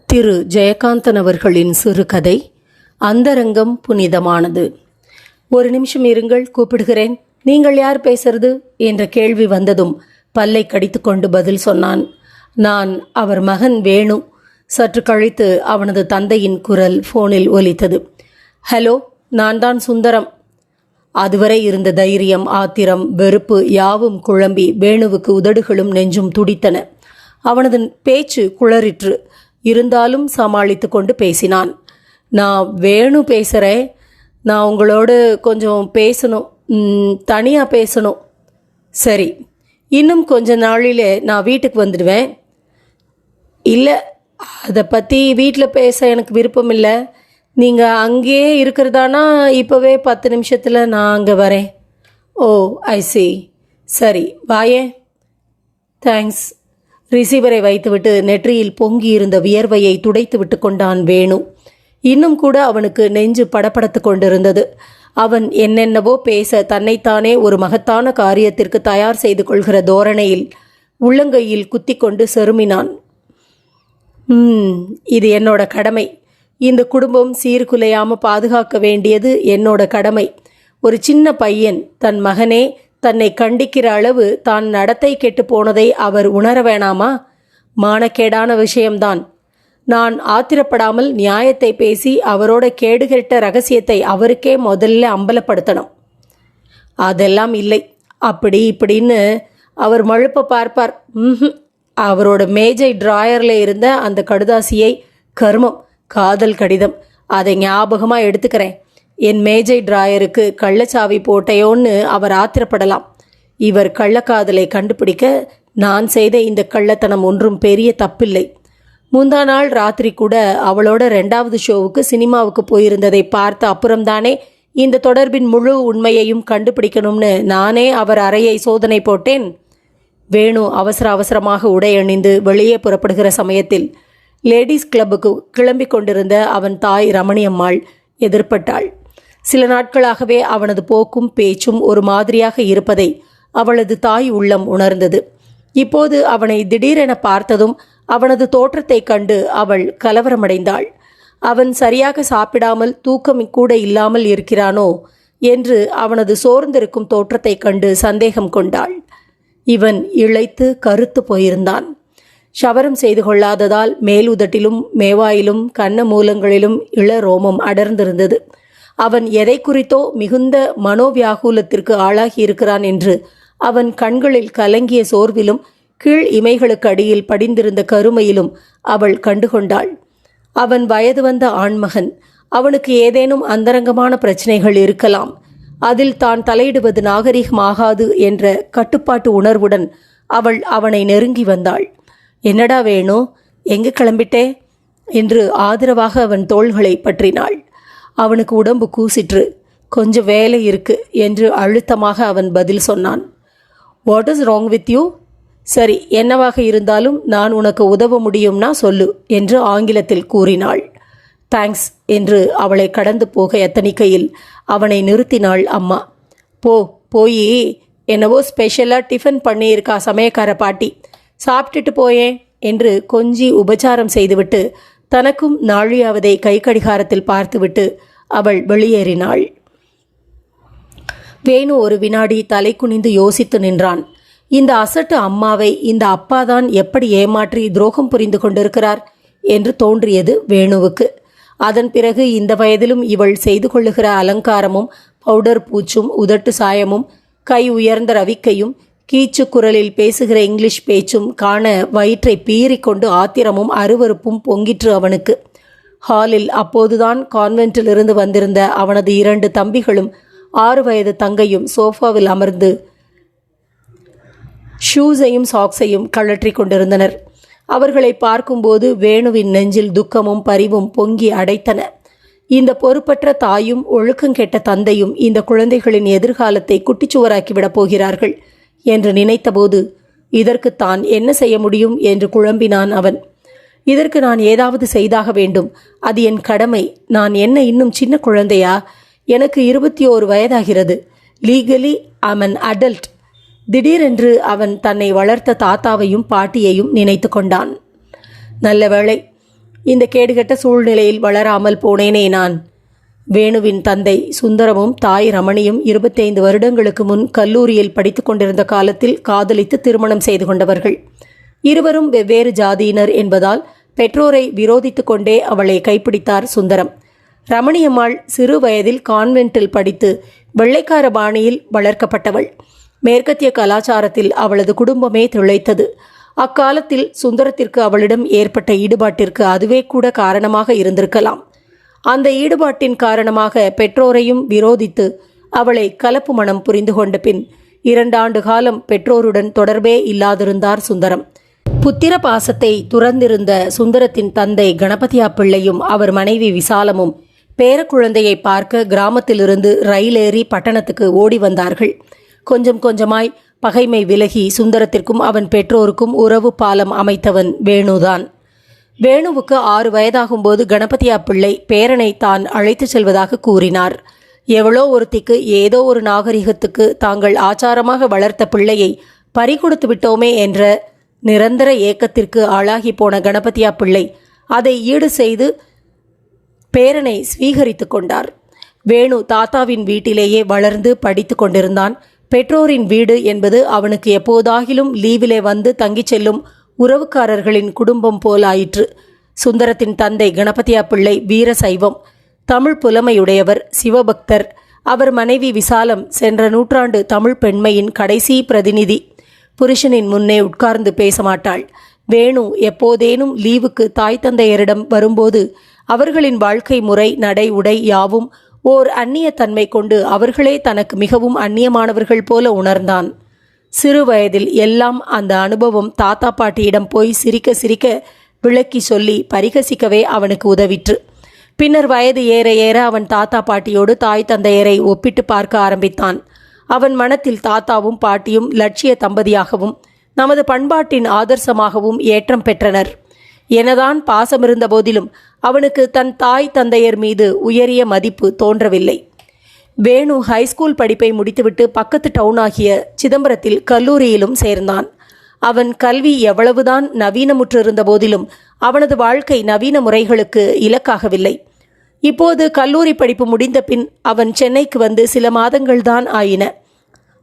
திரு ஜெயகாந்தன் அவர்களின் சிறுகதை அந்தரங்கம் புனிதமானது. ஒரு நிமிஷம் இருங்கள், கூப்பிடுகிறேன். நீங்கள் யார் பேசுறது என்ற கேள்வி வந்ததும் பல்லை கடித்துக்கொண்டு பதில் சொன்னான். நான் அவர் மகன் வேணு. சற்று கழித்து அவனது தந்தையின் குரல் ஃபோனில் ஒலித்தது. ஹலோ, நான் தான் சுந்தரம். அதுவரை இருந்த தைரியம், ஆத்திரம், வெறுப்பு யாவும் குழம்பி வேணுவுக்கு உதடுகளும் நெஞ்சும் துடித்தன. அவனது பேச்சு குளறிற்று. இருந்தாலும் சமாளித்து கொண்டு பேசினான். நான் வேணு பேசுகிறேன். நான் உங்களோடு கொஞ்சம் பேசணும், தனியாக பேசணும். சரி, இன்னும் கொஞ்ச நாளிலே நான் வீட்டுக்கு வந்துடுவேன். இல்லை, அதை பற்றி வீட்டில் பேச எனக்கு விருப்பம் இல்லை. நீங்கள் அங்கேயே இருக்கிறதானா இப்போவே 10 நிமிஷத்தில் நான் அங்கே வரேன். ஓ, ஐ சி. சரி, வாயே. தேங்க்ஸ். ரிசீவரை வைத்துவிட்டு நெற்றியில் பொங்கி இருந்த வியர்வையை துடைத்து விட்டு கொண்டான் வேணு. இன்னும் கூட அவனுக்கு நெஞ்சு படபடத்து கொண்டிருந்தது. அவன் என்னென்னவோ பேச தன்னைத்தானே ஒரு மகத்தான காரியத்திற்கு தயார் செய்து கொள்கிற தோரணையில் உள்ளங்கையில் குத்தி கொண்டு செருமினான். இது என்னோட கடமை. இந்த குடும்பம் சீர்குலையாமல் பாதுகாக்க வேண்டியது என்னோட கடமை. ஒரு சின்ன பையன் தன் மகனே தன்னை கண்டிக்கிற அளவு தான் நடத்தை கெட்டு போனதை அவர் உணர வேணாமா? மானக்கேடான விஷயம்தான். நான் ஆத்திரப்படாமல் நியாயத்தை பேசி அவரோட கேடுகெட்ட ரகசியத்தை அவருக்கே முதல்ல அம்பலப்படுத்தணும். அதெல்லாம் இல்லை, அப்படி இப்படின்னு அவர் மழுப்ப பார்ப்பார். அவரோட மேஜை டிராயரில் இருந்த அந்த கடுதாசியை, கர்மம், காதல் கடிதம், அதை ஞாபகமாக எடுத்துக்கிறேன். என் மேஜை டிராயருக்கு கள்ளச்சாவி போட்டையோன்னு அவர் ஆத்திரப்படலாம். இவர் கள்ளக்காதலை கண்டுபிடிக்க நான் செய்த இந்த கள்ளத்தனம் ஒன்றும் பெரிய தப்பில்லை. முந்தா நாள் ராத்திரி கூட அவளோட 2வது ஷோவுக்கு சினிமாவுக்கு போயிருந்ததை பார்த்த அப்புறம்தானே இந்த தொடர்பின் முழு உண்மையையும் கண்டுபிடிக்கணும்னு நானே அவர் அறையை சோதனை போட்டேன். வேணு அவசரமாக உடை அணிந்து வெளியே புறப்படுகிற சமயத்தில் லேடிஸ் கிளப்புக்கு கிளம்பி கொண்டிருந்த அவன் தாய் ரமணியம்மாள் எதிர்பட்டாள். சில நாட்களாகவே அவனது போக்கும் பேச்சும் ஒரு மாதிரியாக இருப்பதை அவளது தாய் உள்ளம் உணர்ந்தது. இப்போது அவனை திடீரென பார்த்ததும் அவனது தோற்றத்தை கண்டு அவள் கலவரமடைந்தாள். அவன் சரியாக சாப்பிடாமல் தூக்கம் கூட இல்லாமல் இருக்கிறானோ என்று அவனது சோர்ந்திருக்கும் தோற்றத்தை கண்டு சந்தேகம் கொண்டாள். இவன் இளைத்து கருத்து போயிருந்தான். ஷவரம் செய்து கொள்ளாததால் மேலுதட்டிலும் மேவாயிலும் கன்ன மூலங்களிலும் இளரோமம் அடர்ந்திருந்தது. அவன் எதை குறித்தோ மிகுந்த மனோவியாகுலத்திற்கு ஆளாகி இருக்கிறான் என்று அவன் கண்களில் கலங்கிய சோர்விலும் கீழ் இமைகளுக்கு அடியில் படிந்திருந்த கருமையிலும் அவள் கண்டுகொண்டாள். அவன் வயது வந்த ஆண்மகன். அவனுக்கு ஏதேனும் அந்தரங்கமான பிரச்சனைகள் இருக்கலாம். அதில் தான் தலையிடுவது நாகரிகமாகாது என்ற கட்டுப்பாட்டு உணர்வுடன் அவள் அவனை நெருங்கி வந்தாள். என்னடா வேணும், எங்கு கிளம்பிட்டே என்று ஆதரவாக அவன் தோள்களை பற்றினாள். அவனுக்கு உடம்பு கூசிற்று. கொஞ்சம் வேலை இருக்கு என்று அழுத்தமாக அவன் பதில் சொன்னான். What is wrong with you? சரி, என்னவாக இருந்தாலும் நான் உனக்கு உதவ முடியும்னா சொல்லு என்று ஆங்கிலத்தில் கூறினாள். தேங்க்ஸ் என்று அவளை கடந்து போக எத்தனிக்கையில் அவனை நிறுத்தினாள் அம்மா. போய் என்னவோ ஸ்பெஷலாக டிஃபன் பண்ணியிருக்கா சமயக்கார பாட்டி, சாப்பிட்டுட்டு போயேன் என்று கொஞ்சி உபச்சாரம் செய்துவிட்டு தனக்கும் நாழியாவதை கை கடிகாரத்தில் பார்த்துவிட்டு அவள் வெளியேறினாள். வேணு ஒரு வினாடி தலை குனிந்து யோசித்து நின்றான். இந்த அசட்டு அம்மாவை இந்த அப்பாதான் எப்படி ஏமாற்றி துரோகம் புரிந்து கொண்டிருக்கிறார் என்று தோன்றியது வேணுவுக்கு. அதன் பிறகு இந்த வயதிலும் இவள் செய்து கொள்ளுகிற அலங்காரமும் பவுடர் பூச்சும் உதட்டு சாயமும் கை உயர்ந்த ரவிக்கையும் கீச்சு குரலில் பேசுகிற இங்கிலீஷ் பேச்சும் காண வயிற்றை பீறிக்கொண்டு ஆத்திரமும் அருவருப்பும் பொங்கிற்று அவனுக்கு. ஹாலில் அப்போதுதான் கான்வென்ட்டிலிருந்து வந்திருந்த அவனது 2 தம்பிகளும் 6 வயது தங்கையும் சோஃபாவில் அமர்ந்து ஷூஸையும் சாக்ஸையும் கழற்றி கொண்டிருந்தனர். அவர்களை பார்க்கும்போது வேணுவின் நெஞ்சில் துக்கமும் பரிவும் பொங்கி அடைத்தன. இந்த பொறுப்பற்ற தாயும் ஒழுக்கங்கெட்ட தந்தையும் இந்த குழந்தைகளின் எதிர்காலத்தை குட்டிச்சுவராக்கிவிடப் போகிறார்கள் என்று நினைத்தபோது இதற்கு தான் என்ன செய்ய முடியும் என்று குழம்பினான் அவன். இதற்கு நான் ஏதாவது செய்தாக வேண்டும். அது என் கடமை. நான் என்ன இன்னும் சின்ன குழந்தையா? எனக்கு 21 வயதாகிறது. Legally I'm an adult. திடீரென்று அவன் தன்னை வளர்த்த தாத்தாவையும் பாட்டியையும் நினைத்து கொண்டான். நல்ல வேளை, இந்த கேடுகெட்ட சூழ்நிலையில் வளராமல் போனேனே நான். வேணுவின் தந்தை சுந்தரமும் தாய் ரமணியும் 25 வருடங்களுக்கு முன் கல்லூரியில் படித்து கொண்டிருந்த காலத்தில் காதலித்து திருமணம் செய்து கொண்டவர்கள். இருவரும் வெவ்வேறு ஜாதியினர் என்பதால் பெற்றோரை விரோதித்து கொண்டே அவளை கைப்பிடித்தார் சுந்தரம். ரமணியம்மாள் சிறு வயதில் கான்வென்ட்டில் படித்து வெள்ளைக்கார பாணியில் வளர்க்கப்பட்டவள். மேற்கத்திய கலாச்சாரத்தில் அவளது குடும்பமே திளைத்தது. அக்காலத்தில் சுந்தரத்திற்கு அவளிடம் ஏற்பட்ட ஈடுபாட்டிற்கு அதுவே கூட காரணமாக இருந்திருக்கலாம். அந்த ஈடுபாட்டின் காரணமாக பெற்றோரையும் விரோதித்து அவளை கலப்பு மனம் புரிந்து கொண்ட பின் 2 ஆண்டு காலம் பெற்றோருடன் தொடர்பே இல்லாதிருந்தார் சுந்தரம். புத்திர பாசத்தை துறந்திருந்த சுந்தரத்தின் தந்தை கணபதியா பிள்ளையும் அவர் மனைவி விசாலமும் பேரக்குழந்தையை பார்க்க கிராமத்திலிருந்து ரயிலேறி பட்டணத்துக்கு ஓடி வந்தார்கள். கொஞ்சம் கொஞ்சமாய் பகைமை விலகி சுந்தரத்திற்கும் அவன் பெற்றோருக்கும் உறவு பாலம் அமைத்தவன் வேணுதான். வேணுவுக்கு 6 வயதாகும்போது கணபதியா பிள்ளை பேரனை தான் அழைத்து செல்வதாக கூறினார். எவ்வளோ ஒருத்திக்கு ஏதோ ஒரு நாகரிகத்துக்கு தாங்கள் ஆச்சாரமாக வளர்த்த பிள்ளையை பறிகொடுத்து விட்டோமே என்ற நிரந்தர ஏக்கத்திற்கு ஆளாகி போன கணபதியா பிள்ளை அதை ஈடு செய்து பேரனை ஸ்வீகரித்து கொண்டார். வேணு தாத்தாவின் வீட்டிலேயே வளர்ந்து படித்து கொண்டிருந்தான். பெற்றோரின் வீடு என்பது அவனுக்கு எப்போதாகிலும் லீவிலே வந்து தங்கிச் செல்லும் உறவுக்காரர்களின் குடும்பம் போலாயிற்று. சுந்தரத்தின் தந்தை கணபதியா பிள்ளை வீர சைவம், தமிழ் புலமையுடையவர், சிவபக்தர். அவர் மனைவி விசாலம் சென்ற நூற்றாண்டு தமிழ் பெண்மையின் கடைசி பிரதிநிதி. புருஷனின் முன்னே உட்கார்ந்து பேச மாட்டாள். வேணு எப்போதேனும் லீவுக்கு தாய் தந்தையரிடம் வரும்போது அவர்களின் வாழ்க்கை முறை, நடை, உடை யாவும் ஓர் அந்நிய தன்மை கொண்டு அவர்களே தனக்கு மிகவும் அந்நியமானவர்கள் போல உணர்ந்தான். சிறு வயதில் எல்லாம் அந்த அனுபவம் தாத்தா பாட்டியிடம் போய் சிரிக்க சிரிக்க விளக்கி சொல்லி பரிகசிக்கவே அவனுக்கு உதவிற்று. பின்னர் வயது ஏற ஏற அவன் தாத்தா பாட்டியோடு தாய் தந்தையரை ஒப்பிட்டு பார்க்க ஆரம்பித்தான். அவன் மனத்தில் தாத்தாவும் பாட்டியும் லட்சிய தம்பதியாகவும் நமது பண்பாட்டின் ஆதர்சமாகவும் ஏற்றம் பெற்றனர். எனதான் பாசமிருந்த போதிலும் அவனுக்கு தன் தாய் தந்தையர் மீது உயரிய மதிப்பு தோன்றவில்லை. வேணு ஹைஸ்கூல் படிப்பை முடித்துவிட்டு பக்கத்து டவுனாகிய சிதம்பரத்தில் கல்லூரியிலும் சேர்ந்தான். அவன் கல்வி எவ்வளவுதான் நவீனமுற்றிருந்த போதிலும் அவனது வாழ்க்கை நவீன முறைகளுக்கு இலக்காகவில்லை. இப்போது கல்லூரி படிப்பு முடிந்த பின் அவன் சென்னைக்கு வந்து சில மாதங்கள்தான் ஆயின.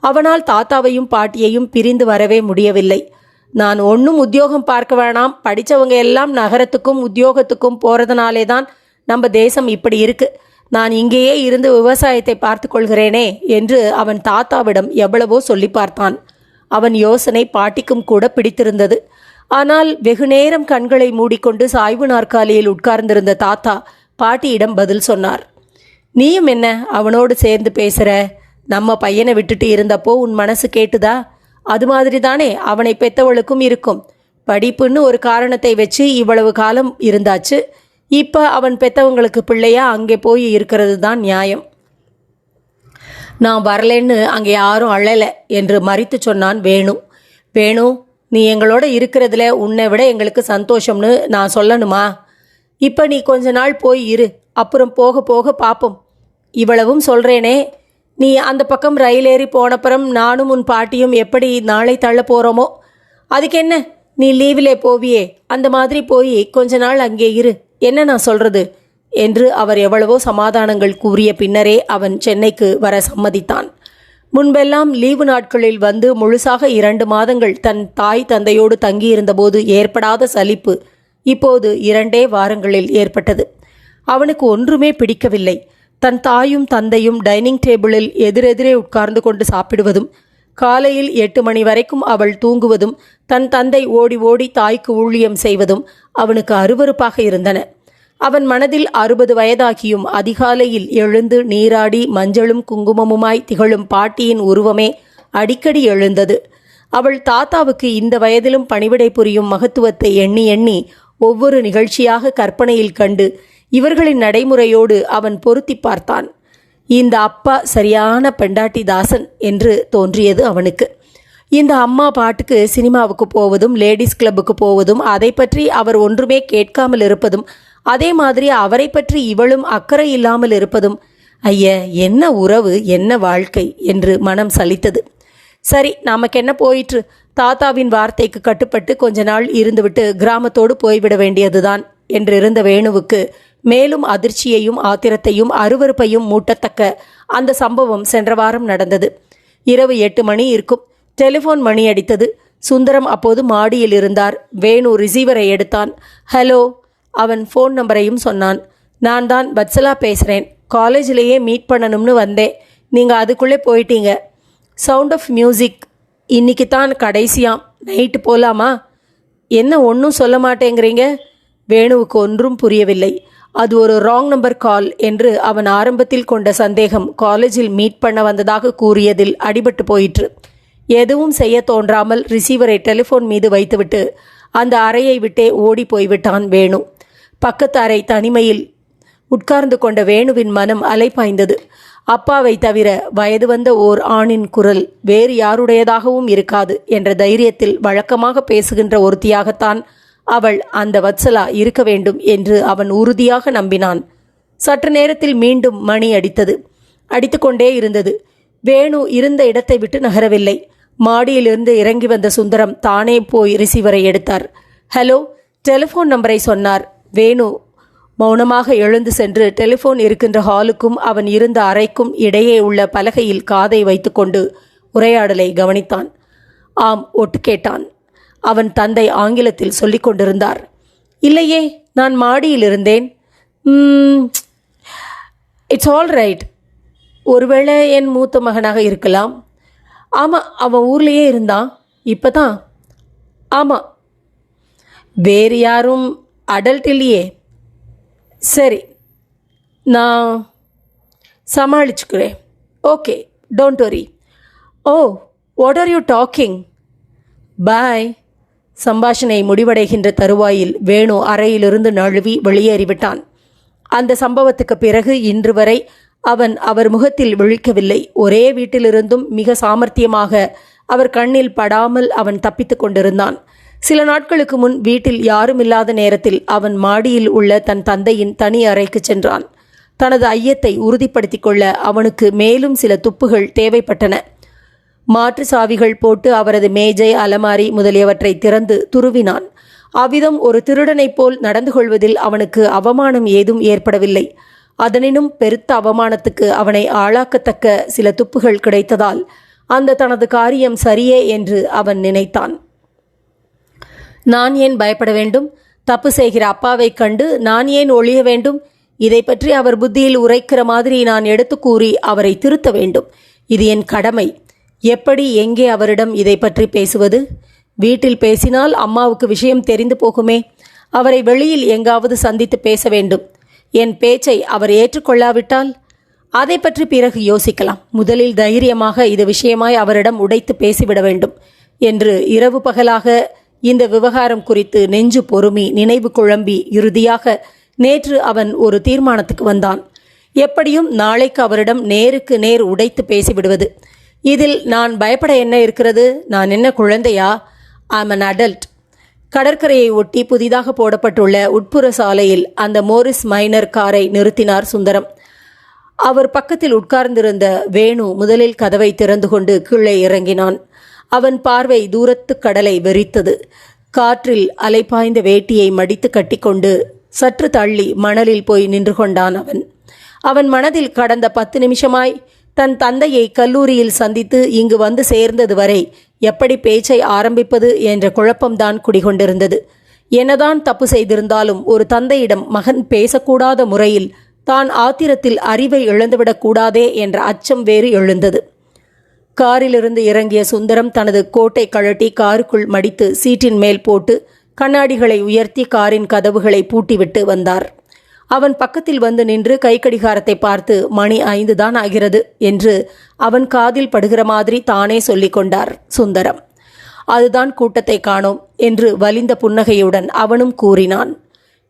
அவனால் தாத்தாவையும் பாட்டியையும் பிரிந்து வரவே முடியவில்லை. நான் ஒன்றும் உத்தியோகம் பார்க்க வேணாம், படித்தவங்க எல்லாம் நகரத்துக்கும் உத்தியோகத்துக்கும் போகிறதுனாலே தான் நம்ம தேசம் இப்படி இருக்கு, நான் இங்கேயே இருந்து விவசாயத்தை பார்த்து கொள்கிறேனே என்று அவன் தாத்தாவிடம் எவ்வளவோ சொல்லி பார்த்தான். அவன் யோசனை பாட்டிக்கும் கூட பிடித்திருந்தது. ஆனால் வெகு நேரம் கண்களை மூடிக்கொண்டு சாய்வு நாற்காலியில் உட்கார்ந்திருந்த தாத்தா பாட்டியிடம் பதில் சொன்னார். நீயும் என்ன அவனோடு சேர்ந்து பேசுகிற? நம்ம பையனை விட்டுட்டு இருந்தப்போ உன் மனசு கேட்டுதா? அது மாதிரி தானே அவனை பெத்தவளுக்கும் இருக்கும். படிப்புன்னு ஒரு காரணத்தை வச்சு இவ்வளவு காலம் இருந்தாச்சு. இப்போ அவன் பெத்தவங்களுக்கு பிள்ளையா அங்கே போய் இருக்கிறது தான் நியாயம். நான் வரலன்னு அங்கே யாரும் அழலை என்று மறித்து சொன்னான் வேணு. வேணு, நீ எங்களோட இருக்கிறதுல உன்னை விட எங்களுக்கு சந்தோஷம்னு நான் சொல்லணுமா? இப்போ நீ கொஞ்ச நாள் போய் இரு, அப்புறம் போக போக பார்ப்போம். இவ்வளவும் சொல்கிறேனே, நீ அந்த பக்கம் ரயிலேறி போனப்புறம் நானும் உன் பாட்டியும் எப்படி நாளை தள்ள போகிறோமோ, அதுக்கு என்ன, நீ லீவிலே போவியே, அந்த மாதிரி போய் கொஞ்ச நாள் அங்கே இரு, என்ன நான் சொல்கிறது என்று அவர் எவ்வளவோ சமாதானங்கள் கூறிய பின்னரே அவன் சென்னைக்கு வர சம்மதித்தான். முன்பெல்லாம் லீவு நாட்களில் வந்து முழுசாக 2 மாதங்கள் தன் தாய் தந்தையோடு தங்கியிருந்தபோது ஏற்படாத சலிப்பு இப்போது 2 வாரங்களில் ஏற்பட்டது. அவனுக்கு ஒன்றுமே பிடிக்கவில்லை. தன் தாயும் தந்தையும் டைனிங் டேபிளில் எதிரெதிரே உட்கார்ந்து கொண்டு சாப்பிடுவதும், காலையில் 8 மணி வரைக்கும் அவள் தூங்குவதும், தன் தந்தை ஓடி ஓடி தாய்க்கு ஊழியம் செய்வதும் அவனுக்கு அருவருப்பாக இருந்தன. அவன் மனதில் 60 வயதாகியும் அதிகாலையில் எழுந்து நீராடி மஞ்சளும் குங்குமமுமாய் திகழும் பாட்டியின் உருவமே அடிக்கடி எழுந்தது. அவள் தாத்தாவுக்கு இந்த வயதிலும் பணிவிடை புரியும் மகத்துவத்தை எண்ணி எண்ணி ஒவ்வொரு நிகழ்ச்சியாக கற்பனையில் கண்டு இவர்களின் நடைமுறையோடு அவன் பொருத்தி பார்த்தான். இந்த அப்பா சரியான பெண்டாட்டி தாசன் என்று தோன்றியது அவனுக்கு. இந்த அம்மா பாட்டுக்கு சினிமாவுக்கு போவதும் லேடிஸ் கிளப்புக்கு போவதும் அதை பற்றி அவர் ஒன்றுமே கேட்காமல் இருப்பதும், அதே மாதிரி அவரை பற்றி இவளும் அக்கறை இல்லாமல் இருப்பதும், ஐய என்ன உறவு, என்ன வாழ்க்கை என்று மனம் சலித்தது. சரி, நமக்கு என்ன போயிற்று, தாத்தாவின் வார்த்தைக்கு கட்டுப்பட்டு கொஞ்ச நாள் இருந்துவிட்டு கிராமத்தோடு போய்விட வேண்டியதுதான் என்றிருந்த வேணுவுக்கு மேலும் அதிர்ச்சியையும் ஆத்திரத்தையும் அருவருப்பையும் மூட்டத்தக்க அந்த சம்பவம் சென்ற வாரம் நடந்தது. இரவு 8 மணி இருக்கும். டெலிஃபோன் மணி அடித்தது. சுந்தரம் அப்போது மாடியில் இருந்தார். வேணு ரிசீவரை எடுத்தான். ஹலோ. அவன் ஃபோன் நம்பரையும் சொன்னான். நான் தான் வத்சலா பேசுகிறேன். காலேஜிலேயே மீட் பண்ணணும்னு வந்தேன். நீங்கள் அதுக்குள்ளே போயிட்டீங்க. சவுண்ட் ஆஃப் மியூசிக் இன்னைக்கு தான் கடைசியாம். நைட்டு போகலாமா? என்ன ஒன்றும் சொல்ல மாட்டேங்கிறீங்க? வேணுவுக்கு ஒன்றும் புரியவில்லை. அது ஒரு ராங் நம்பர் கால் என்று அவன் ஆரம்பத்தில் கொண்ட சந்தேகம் காலேஜில் மீட் பண்ண வந்ததாக கூறியதில் அடிபட்டு போயிற்று. எதுவும் செய்ய தோன்றாமல் ரிசீவரை டெலிஃபோன் மீது வைத்துவிட்டு அந்த அறையை விட்டே ஓடி போய்விட்டான் வேணு. பக்கத்து அறை தனிமையில் உட்கார்ந்து கொண்ட வேணுவின் மனம் அலைபாய்ந்தது. அப்பாவை தவிர வயது வந்த ஓர் ஆணின் குரல் வேறு யாருடையதாகவும் இருக்காது என்ற தைரியத்தில் வழக்கமாக பேசுகின்ற ஒருத்தியாகத்தான் அவள் அந்த வத்சலா இருக்க வேண்டும் என்று அவன் உறுதியாக நம்பினான். சற்று நேரத்தில் மீண்டும் மணி அடித்தது. அடித்து கொண்டே இருந்தது. வேணு இருந்த இடத்தை விட்டு நகரவில்லை. மாடியிலிருந்து இறங்கி வந்த சுந்தரம் தானே போய் ரிசீவரை எடுத்தார். ஹலோ. டெலிஃபோன் நம்பரை சொன்னார். வேணு மௌனமாக எழுந்து சென்று டெலிஃபோன் இருக்கின்ற ஹாலுக்கும் அவன் இருந்த அறைக்கும் இடையே உள்ள பலகையில் காதை வைத்துக்கொண்டு உரையாடலை கவனித்தான். ஆம், ஒட்டு கேட்டான். அவன் தந்தை ஆங்கிலத்தில் சொல்லிக் கொண்டிருந்தார். இல்லையே, நான் மாடியில் இருந்தேன். It's all right. ஒருவேளை என் மூத்த மகனாக இருக்கலாம். ஆமாம், அவன் ஊர்லேயே இருந்தான். இப்போ தான். ஆமாம். வேறு யாரும் அடல்ட் இல்லையே? சரி, நான் சமாளிச்சுக்கிறேன். Okay, don't worry. Oh, what are you talking? Bye. சம்பாஷணை முடிவடைகின்ற தருவாயில் வேணு அறையிலிருந்து நழுவி வெளியேறிவிட்டான். அந்த சம்பவத்துக்கு பிறகு இன்று வரை அவன் அவர் முகத்தில் விழிக்கவில்லை. ஒரே வீட்டிலிருந்தும் மிக சாமர்த்தியமாக அவர் கண்ணில் படாமல் அவன் தப்பித்து கொண்டிருந்தான். சில நாட்களுக்கு முன் வீட்டில் யாருமில்லாத நேரத்தில் அவன் மாடியில் உள்ள தன் தந்தையின் தனி அறைக்கு சென்றான். தனது ஐயத்தை உறுதிப்படுத்தி கொள்ள அவனுக்கு மேலும் சில துப்புகள் தேவைப்பட்டன. மாற்று சாவிகள் போட்டு அவரது மேஜை, அலமாரி முதலியவற்றை திறந்து துருவினான். அவ்விதம் ஒரு திருடனைப் போல் நடந்து கொள்வதில் அவனுக்கு அவமானம் ஏதும் ஏற்படவில்லை. அதனினும் பெருத்த அவமானத்துக்கு அவனை ஆளாக்கத்தக்க சில துப்புகள் கிடைத்ததால் அந்த தனது காரியம் சரியே என்று அவன் நினைத்தான். நான் ஏன் பயப்பட வேண்டும்? தப்பு செய்கிற அப்பாவை கண்டு நான் ஏன் ஒழிய வேண்டும்? இதை பற்றி அவர் புத்தியில் உரைக்கிற மாதிரி நான் எடுத்து கூறி அவரை திருத்த வேண்டும். இது என் கடமை. எப்படி, எங்கே அவரிடம் இதை பற்றி பேசுவது? வீட்டில் பேசினால் அம்மாவுக்கு விஷயம் தெரிந்து போகுமே. அவரை வெளியில் எங்காவது சந்தித்து பேச வேண்டும். என் பேச்சை அவர் ஏற்றுக்கொள்ளாவிட்டால் அதை பற்றி பிறகு யோசிக்கலாம். முதலில் தைரியமாக இது விஷயமாய் அவரிடம் உடைத்து பேசிவிட வேண்டும் என்று இரவு பகலாக இந்த விவகாரம் குறித்து நெஞ்சு பொறுமி நினைவு குழம்பி இறுதியாக நேற்று அவன் ஒரு தீர்மானத்துக்கு வந்தான். எப்படியும் நாளைக்கு அவரிடம் நேருக்கு நேர் உடைத்து பேசிவிடுவது. இதில் நான் பயப்பட என்ன இருக்கிறது? நான் என்ன குழந்தையா? I'm an adult. கடற்கரையை ஒட்டி புதிதாக போடப்பட்டுள்ள உட்புற சாலையில் அந்த மோரிஸ் மைனர் காரை நிறுத்தினார் சுந்தரம். அவர் பக்கத்தில் உட்கார்ந்திருந்த வேணு முதலில் கதவை திறந்து கொண்டு கீழே இறங்கினான். அவன் பார்வை தூரத்து கடலை வெறித்தது. காற்றில் அலைபாய்ந்த வேட்டியை மடித்து கட்டிக்கொண்டு சற்று தள்ளி மணலில் போய் நின்று கொண்டான் அவன். அவன் மனதில் கடந்த 10 நிமிஷமாய் தன் தந்தையை கல்லூரியில் சந்தித்து இங்கு வந்து சேர்ந்தது வரை எப்படி பேச்சை ஆரம்பிப்பது என்ற குழப்பம்தான் குடிகொண்டிருந்தது. என்னதான் தப்பு செய்திருந்தாலும் ஒரு தந்தையிடம் மகன் பேசக்கூடாத முறையில் தான் ஆத்திரத்தில் அறிவை இழந்துவிடக்கூடாதே என்ற அச்சம் வேறு எழுந்தது. காரிலிருந்து இறங்கிய சுந்தரம் தனது கோட்டை கழட்டி காருக்குள் மடித்து சீட்டின் மேல் போட்டு கண்ணாடிகளை உயர்த்தி காரின் கதவுகளை பூட்டிவிட்டு வந்தார். அவன் பக்கத்தில் வந்து நின்று கை கடிகாரத்தை பார்த்து மணி 5 தான் ஆகிறது என்று அவன் காதில் படுகிற மாதிரி தானே சொல்லிக் கொண்டார் சுந்தரம். அதுதான் கூட்டத்தை காணோம் என்று வலிந்த புன்னகையுடன் அவனும் கூறினான்.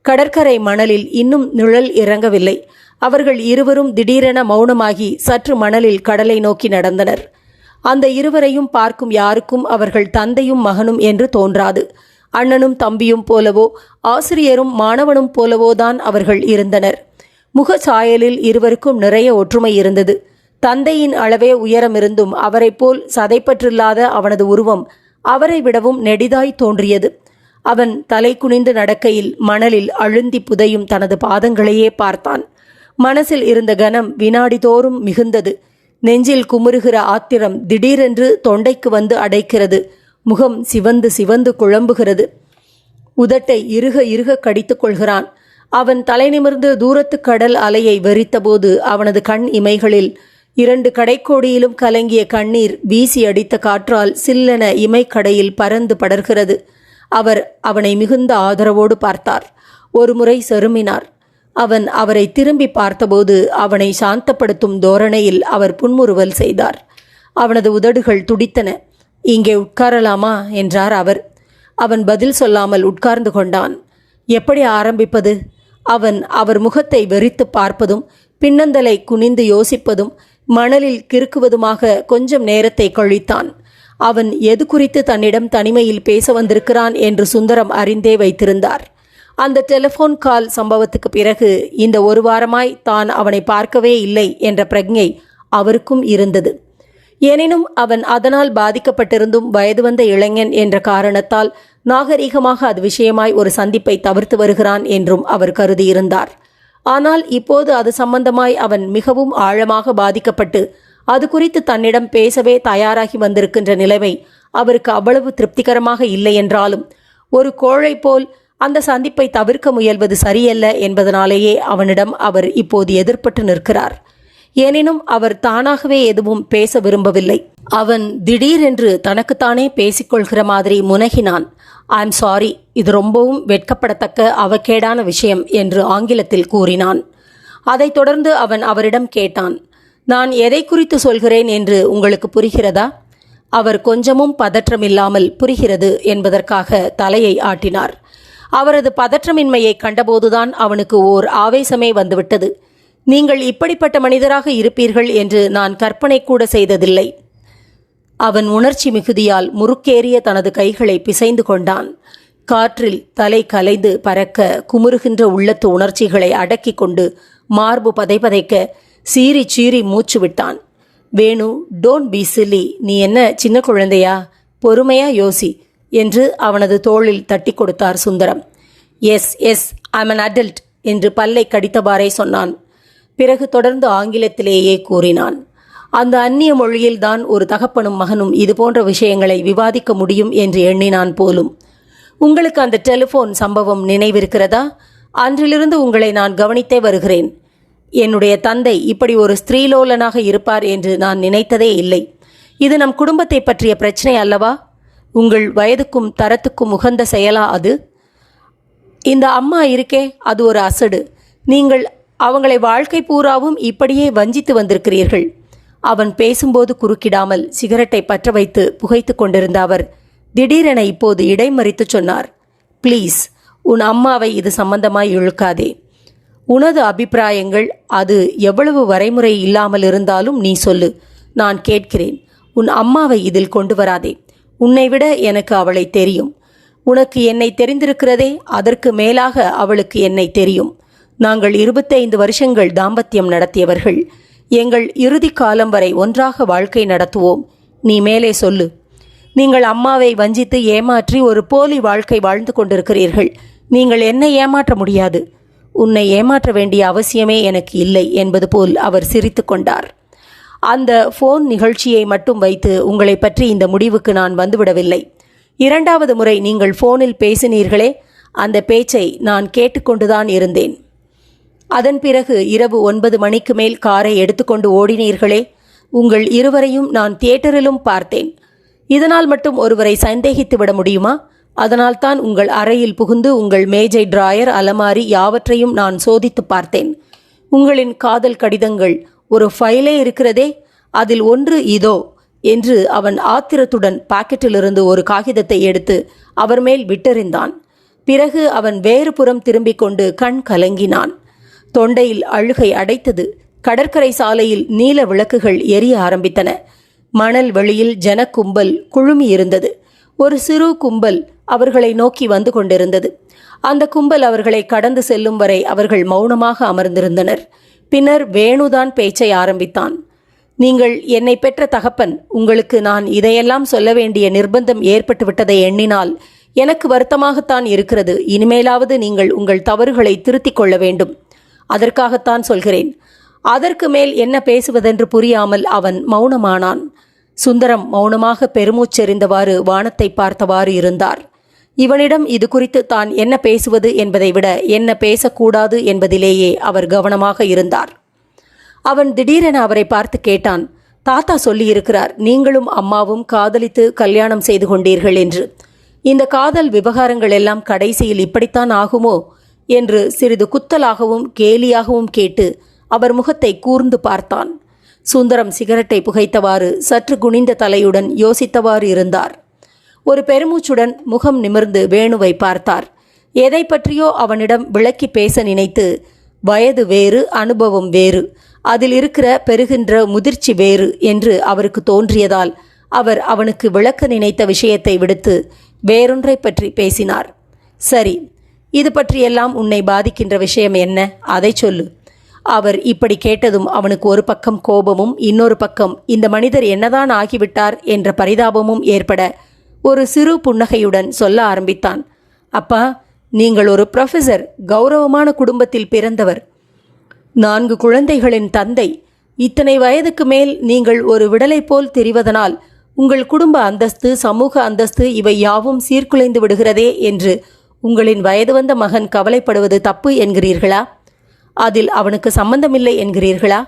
கடற்கரை மணலில் இன்னும் நிழல் இறங்கவில்லை. அவர்கள் இருவரும் திடீரென மௌனமாகி சற்று மணலில் கடலை நோக்கி நடந்தனர். அந்த இருவரையும் பார்க்கும் யாருக்கும் அவர்கள் தந்தையும் மகனும் என்று தோன்றாது. அண்ணனும் தம்பியும் போலவோ ஆசிரியரும் மாணவனும் போலவோதான் அவர்கள் இருந்தனர். முக சாயலில் இருவருக்கும் நிறைய ஒற்றுமை இருந்தது. தந்தையின் அளவே உயரமிருந்தும் அவரை போல் சதைப்பற்றில்லாத அவனது உருவம் அவரை விடவும் நெடிதாய் தோன்றியது. அவன் தலை குனிந்து நடக்கையில் மணலில் அழுந்தி புதையும் தனது பாதங்களையே பார்த்தான். மனசில் இருந்த கனம் வினாடி தோறும் மிகுந்தது. நெஞ்சில் குமுறுகிற ஆத்திரம் திடீரென்று தொண்டைக்கு வந்து அடைக்கிறது. முகம் சிவந்து சிவந்து குழம்புகிறது. உதட்டை இறுக இறுக கடித்து கொள்கிறான். அவன் தலை நிமிர்ந்து தூரத்து கடல் அலையை வெறித்தபோது அவனது கண் இமைகளில் 2 கடைக்கோடியிலும் கலங்கிய கண்ணீர் வீசி அடித்த காற்றால் சில்லென இமைக்கடையில் பறந்து படர்கிறது. அவர் அவனை மிகுந்த ஆதரவோடு பார்த்தார். ஒரு முறை செருமினார். அவன் அவரை திரும்பி பார்த்தபோது அவனை சாந்தப்படுத்தும் தோரணையில் அவர் புன்முறுவல் செய்தார். அவனது உதடுகள் துடித்தன. இங்கே உட்காரலாமா என்றார் அவர். அவன் பதில் சொல்லாமல் உட்கார்ந்து கொண்டான். எப்படி ஆரம்பிப்பது? அவன் அவர் முகத்தை வெறித்து பார்ப்பதும் பின்னந்தலை குனிந்து யோசிப்பதும் மணலில் கிறுக்குவதுமாக கொஞ்சம் நேரத்தை கழித்தான். அவன் எது குறித்து தன்னிடம் தனிமையில் பேச வந்திருக்கிறான் என்று சுந்தரம் அறிந்தே வைத்திருந்தார். அந்த டெலிஃபோன் கால் சம்பவத்துக்கு பிறகு இந்த ஒரு வாரமாய் தான் அவனை பார்க்கவே இல்லை என்ற பிரக்ஞை அவருக்கும் இருந்தது. எனினும் அவன் அதனால் பாதிக்கப்பட்டிருந்தும் வயது வந்த இளைஞன் என்ற காரணத்தால் நாகரீகமாக அது விஷயமாய் ஒரு சந்திப்பை தவிர்த்து வருகிறான் என்றும் அவர் கருதியிருந்தார். ஆனால் இப்போது அது சம்பந்தமாய் அவன் மிகவும் ஆழமாக பாதிக்கப்பட்டு அது குறித்து தன்னிடம் பேசவே தயாராகி வந்திருக்கின்ற நிலைமை அவருக்கு அவ்வளவு திருப்திகரமாக இல்லை என்றாலும் ஒரு கோழை போல் அந்த சந்திப்பை தவிர்க்க முயல்வது சரியல்ல என்பதனாலேயே அவனிடம் அவர் இப்போது எதிர்பட்டு நிற்கிறார். எனினும் அவர் தானாகவே எதுவும் பேச விரும்பவில்லை. அவன் திடீரென்று தனக்குத்தானே பேசிக்கொள்கிற மாதிரி முனகினான். ஐம் சாரி, இது ரொம்பவும் வெட்கப்படத்தக்க அவக்கேடான விஷயம் என்று ஆங்கிலத்தில் கூறினான். அதைத் தொடர்ந்து அவன் அவரிடம் கேட்டான், நான் எதை குறித்து சொல்கிறேன் என்று உங்களுக்கு புரிகிறதா? அவர் கொஞ்சமும் பதற்றமில்லாமல் புரிகிறது என்பதற்காக தலையை ஆட்டினார். அவரது பதற்றமின்மையை கண்டபோதுதான் அவனுக்கு ஓர் ஆவேசமே வந்துவிட்டது. நீங்கள் இப்படிப்பட்ட மனிதராக இருப்பீர்கள் என்று நான் கற்பனை கூட செய்ததில்லை. அவன் உணர்ச்சி மிகுதியால் முறுக்கேறிய தனது கைகளை பிசைந்து கொண்டான். காற்றில் தலை கலைந்து பறக்க குமுறுகின்ற உள்ளத்து உணர்ச்சிகளை அடக்கி கொண்டு மார்பு பதைபதைக்க சீறி சீறி மூச்சு விட்டான். வேணு, டோன்ட் பி சில்லி, நீ என்ன சின்ன குழந்தையா? பொறுமையா யோசி என்று அவனது தோளில் தட்டி கொடுத்தார் Sundaram. Yes yes, I'm an adult என்று பல்லை கடித்தவாறே சொன்னான். பிறகு தொடர்ந்து ஆங்கிலத்திலேயே கூறினான். அந்த அந்நிய மொழியில்தான் ஒரு தகப்பனும் மகனும் இது போன்ற விஷயங்களை விவாதிக்க முடியும் என்று எண்ணினான் போலும். உங்களுக்கு அந்த டெலிஃபோன் சம்பவம் நினைவிருக்கிறதா? அன்றிலிருந்து உங்களை நான் கவனித்தே வருகிறேன். என்னுடைய தந்தை இப்படி ஒரு ஸ்திரீலோலனாக இருப்பார் என்று நான் நினைத்ததே இல்லை. இது நம் குடும்பத்தை பற்றிய பிரச்சனை அல்லவா? உங்கள் வயதுக்கும் தரத்துக்கும் உகந்த செயலா அது? இந்த அம்மா இருக்கே, அது ஒரு அசடு. நீங்கள் அவங்களை வாழ்க்கை பூராவும் இப்படியே வஞ்சித்து வந்திருக்கிறீர்கள். அவன் பேசும்போது குறுக்கிடாமல் சிகரெட்டை பற்ற வைத்து புகைத்து கொண்டிருந்த அவர் திடீரென இப்போது இடைமறித்து சொன்னார், ப்ளீஸ், உன் அம்மாவை இது சம்பந்தமாய் இழுக்காதே. உனது அபிப்பிராயங்கள் அது எவ்வளவு வரைமுறை இல்லாமல் இருந்தாலும் நீ சொல்லு, நான் கேட்கிறேன். உன் அம்மாவை இதில் கொண்டு வராதே. உன்னை விட எனக்கு அவளை தெரியும். உனக்கு என்னை தெரிந்திருக்கிறதே, அதற்கு மேலாக அவளுக்கு என்னை தெரியும். நாங்கள் 25 வருஷங்கள் தாம்பத்தியம் நடத்தியவர்கள். எங்கள் இறுதி காலம் வரை ஒன்றாக வாழ்க்கை நடத்துவோம். நீ மேலே சொல்லு. நீங்கள் அம்மாவை வஞ்சித்து ஏமாற்றி ஒரு போலி வாழ்க்கை வாழ்ந்து கொண்டிருக்கிறீர்கள். நீங்கள் என்னை ஏமாற்ற முடியாது. உன்னை ஏமாற்ற வேண்டிய அவசியமே எனக்கு இல்லை என்பது போல் அவர் சிரித்து கொண்டார். அந்த ஃபோன் நிகழ்ச்சியை மட்டும் வைத்து உங்களை பற்றி இந்த முடிவுக்கு நான் வந்துவிடவில்லை. 2வது முறை நீங்கள் ஃபோனில் பேசினீர்களே, அந்த பேச்சை நான் கேட்டுக்கொண்டுதான் இருந்தேன். அதன் பிறகு இரவு 9 மணிக்கு மேல் காரை எடுத்துக்கொண்டு ஓடினீர்களே, உங்கள் இருவரையும் நான் தியேட்டரிலும் பார்த்தேன். இதனால் மட்டும் ஒருவரை சந்தேகித்து விட முடியுமா? அதனால்தான் உங்கள் அறையில் புகுந்து உங்கள் மேஜை, டிராயர், அலமாரி யாவற்றையும் நான் சோதித்து பார்த்தேன். உங்களின் காதல் கடிதங்கள் ஒரு ஃபைலே இருக்கிறதே, அதில் ஒன்று இதோ என்று அவன் ஆத்திரத்துடன் பாக்கெட்டிலிருந்து ஒரு காகிதத்தை எடுத்து அவர் மேல் விட்டெறிந்தான். பிறகு அவன் வேறு புறம் திரும்பிக் கொண்டு கண் கலங்கினான். தொண்டையில் அழுகை அடைத்தது. கடற்கரை சாலையில் நீல விளக்குகள் எரிய ஆரம்பித்தன. மணல் வெளியில் ஜனக்கும்பல் குழுமி இருந்தது. ஒரு சிறு கும்பல் அவர்களை நோக்கி வந்து கொண்டிருந்தது. அந்த கும்பல் அவர்களை கடந்து செல்லும் வரை அவர்கள் மௌனமாக அமர்ந்திருந்தனர். பின்னர் வேணுதான் பேச்சை ஆரம்பித்தான். நீங்கள் என்னை பெற்ற தகப்பன். உங்களுக்கு நான் இதையெல்லாம் சொல்ல வேண்டிய நிர்பந்தம் ஏற்பட்டு விட்டதை எண்ணினால் எனக்கு வருத்தமாகத்தான் இருக்கிறது. இனிமேலாவது நீங்கள் உங்கள் தவறுகளை திருத்திக் கொள்ள வேண்டும். அதற்காகத்தான் சொல்கிறேன். அதற்கு மேல் என்ன பேசுவதென்று புரியாமல் அவன் மௌனமானான். சுந்தரம் மௌனமாக பெருமூச்செறிந்தவாறு வானத்தை பார்த்தவாறு இருந்தார். இவனிடம் இது குறித்து தான் என்ன பேசுவது என்பதை விட என்ன பேசக்கூடாது என்பதிலேயே அவர் கவனமாக இருந்தார். அவன் திடீரென அவரை பார்த்து கேட்டான், தாத்தா சொல்லியிருக்கிறார், நீங்களும் அம்மாவும் காதலித்து கல்யாணம் செய்து கொண்டீர்கள் என்று. இந்த காதல் விவகாரங்கள் எல்லாம் கடைசியில் இப்படித்தான் ஆகுமோ என்று சிறிது குத்தலாகவும் கேலியாகவும் கேட்டு அவர் முகத்தை கூர்ந்து பார்த்தான். சுந்தரம் சிகரெட்டை புகைத்தவாறு சற்று குனிந்த தலையுடன் யோசித்தவாறு இருந்தார். ஒரு பெருமூச்சுடன் முகம் நிமிர்ந்து வேணுவை பார்த்தார். எதை பற்றியோ அவனிடம் விளக்கி பேச நினைத்து, வயது வேறு, அனுபவம் வேறு, அதில் இருக்கிற பெருகின்ற முதிர்ச்சி வேறு என்று அவருக்கு தோன்றியதால் அவர் அவனுக்கு விளக்க நினைத்த விஷயத்தை விடுத்து வேறொன்றை பற்றி பேசினார். சரி, இது பற்றியெல்லாம் உன்னை பாதிக்கின்ற விஷயம் என்ன? அதை சொல்லு. அவர் இப்படி கேட்டதும் அவனுக்கு ஒரு பக்கம் கோபமும் இன்னொரு பக்கம் இந்த மனிதர் என்னதான் ஆகிவிட்டார் என்ற பரிதாபமும் ஏற்பட ஒரு சிறு புன்னகையுடன் சொல்ல ஆரம்பித்தான். அப்பா, நீங்கள் ஒரு ப்ரொஃபஸர், கௌரவமான குடும்பத்தில் பிறந்தவர், 4 குழந்தைகளின் தந்தை. இத்தனை வயதுக்கு மேல் நீங்கள் ஒரு விடலை போல் தெரிவதனால் உங்கள் குடும்ப அந்தஸ்து, சமூக அந்தஸ்து இவை யாவும் சீர்குலைந்து விடுகிறதே என்று உங்களின் வயது வந்த மகன் கவலைப்படுவது தப்பு என்கிறீர்களா? அதில் அவனுக்கு சம்பந்தமில்லை என்கிறீர்களா?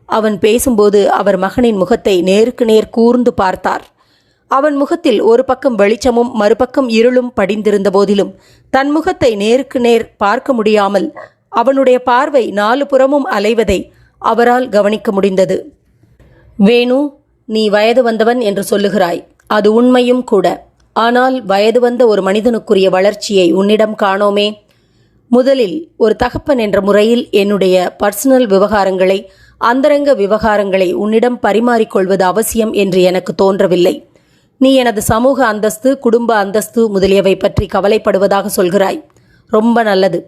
அவன் பேசும்போது அவர் மகனின் முகத்தை நேருக்கு நேர் கூர்ந்து பார்த்தார். அவன் முகத்தில் ஒரு பக்கம் வெளிச்சமும் மறுபக்கம் இருளும் படிந்திருந்த போதிலும் தன் முகத்தை நேருக்கு நேர் பார்க்க முடியாமல் அவனுடைய பார்வை 4 புறமும் அலைவதை அவரால் கவனிக்க முடிந்தது. வேணு, நீ வயது வந்தவன் என்று சொல்லுகிறாய், அது உண்மையும் கூட. ஆனால் வயது வந்த ஒரு மனிதனுக்குரிய வளர்ச்சியை உன்னிடம் காணோமே. முதலில் ஒரு தகப்பன் என்ற முறையில் என்னுடைய பர்சனல் விவகாரங்களை, அந்தரங்க விவகாரங்களை உன்னிடம் பரிமாறிக்கொள்வது அவசியம் என்று எனக்கு தோன்றவில்லை. நீ எனது சமூக அந்தஸ்து, குடும்ப அந்தஸ்து முதலியவை பற்றி கவலைப்படுவதாக சொல்கிறாய். ரொம்ப நல்லது.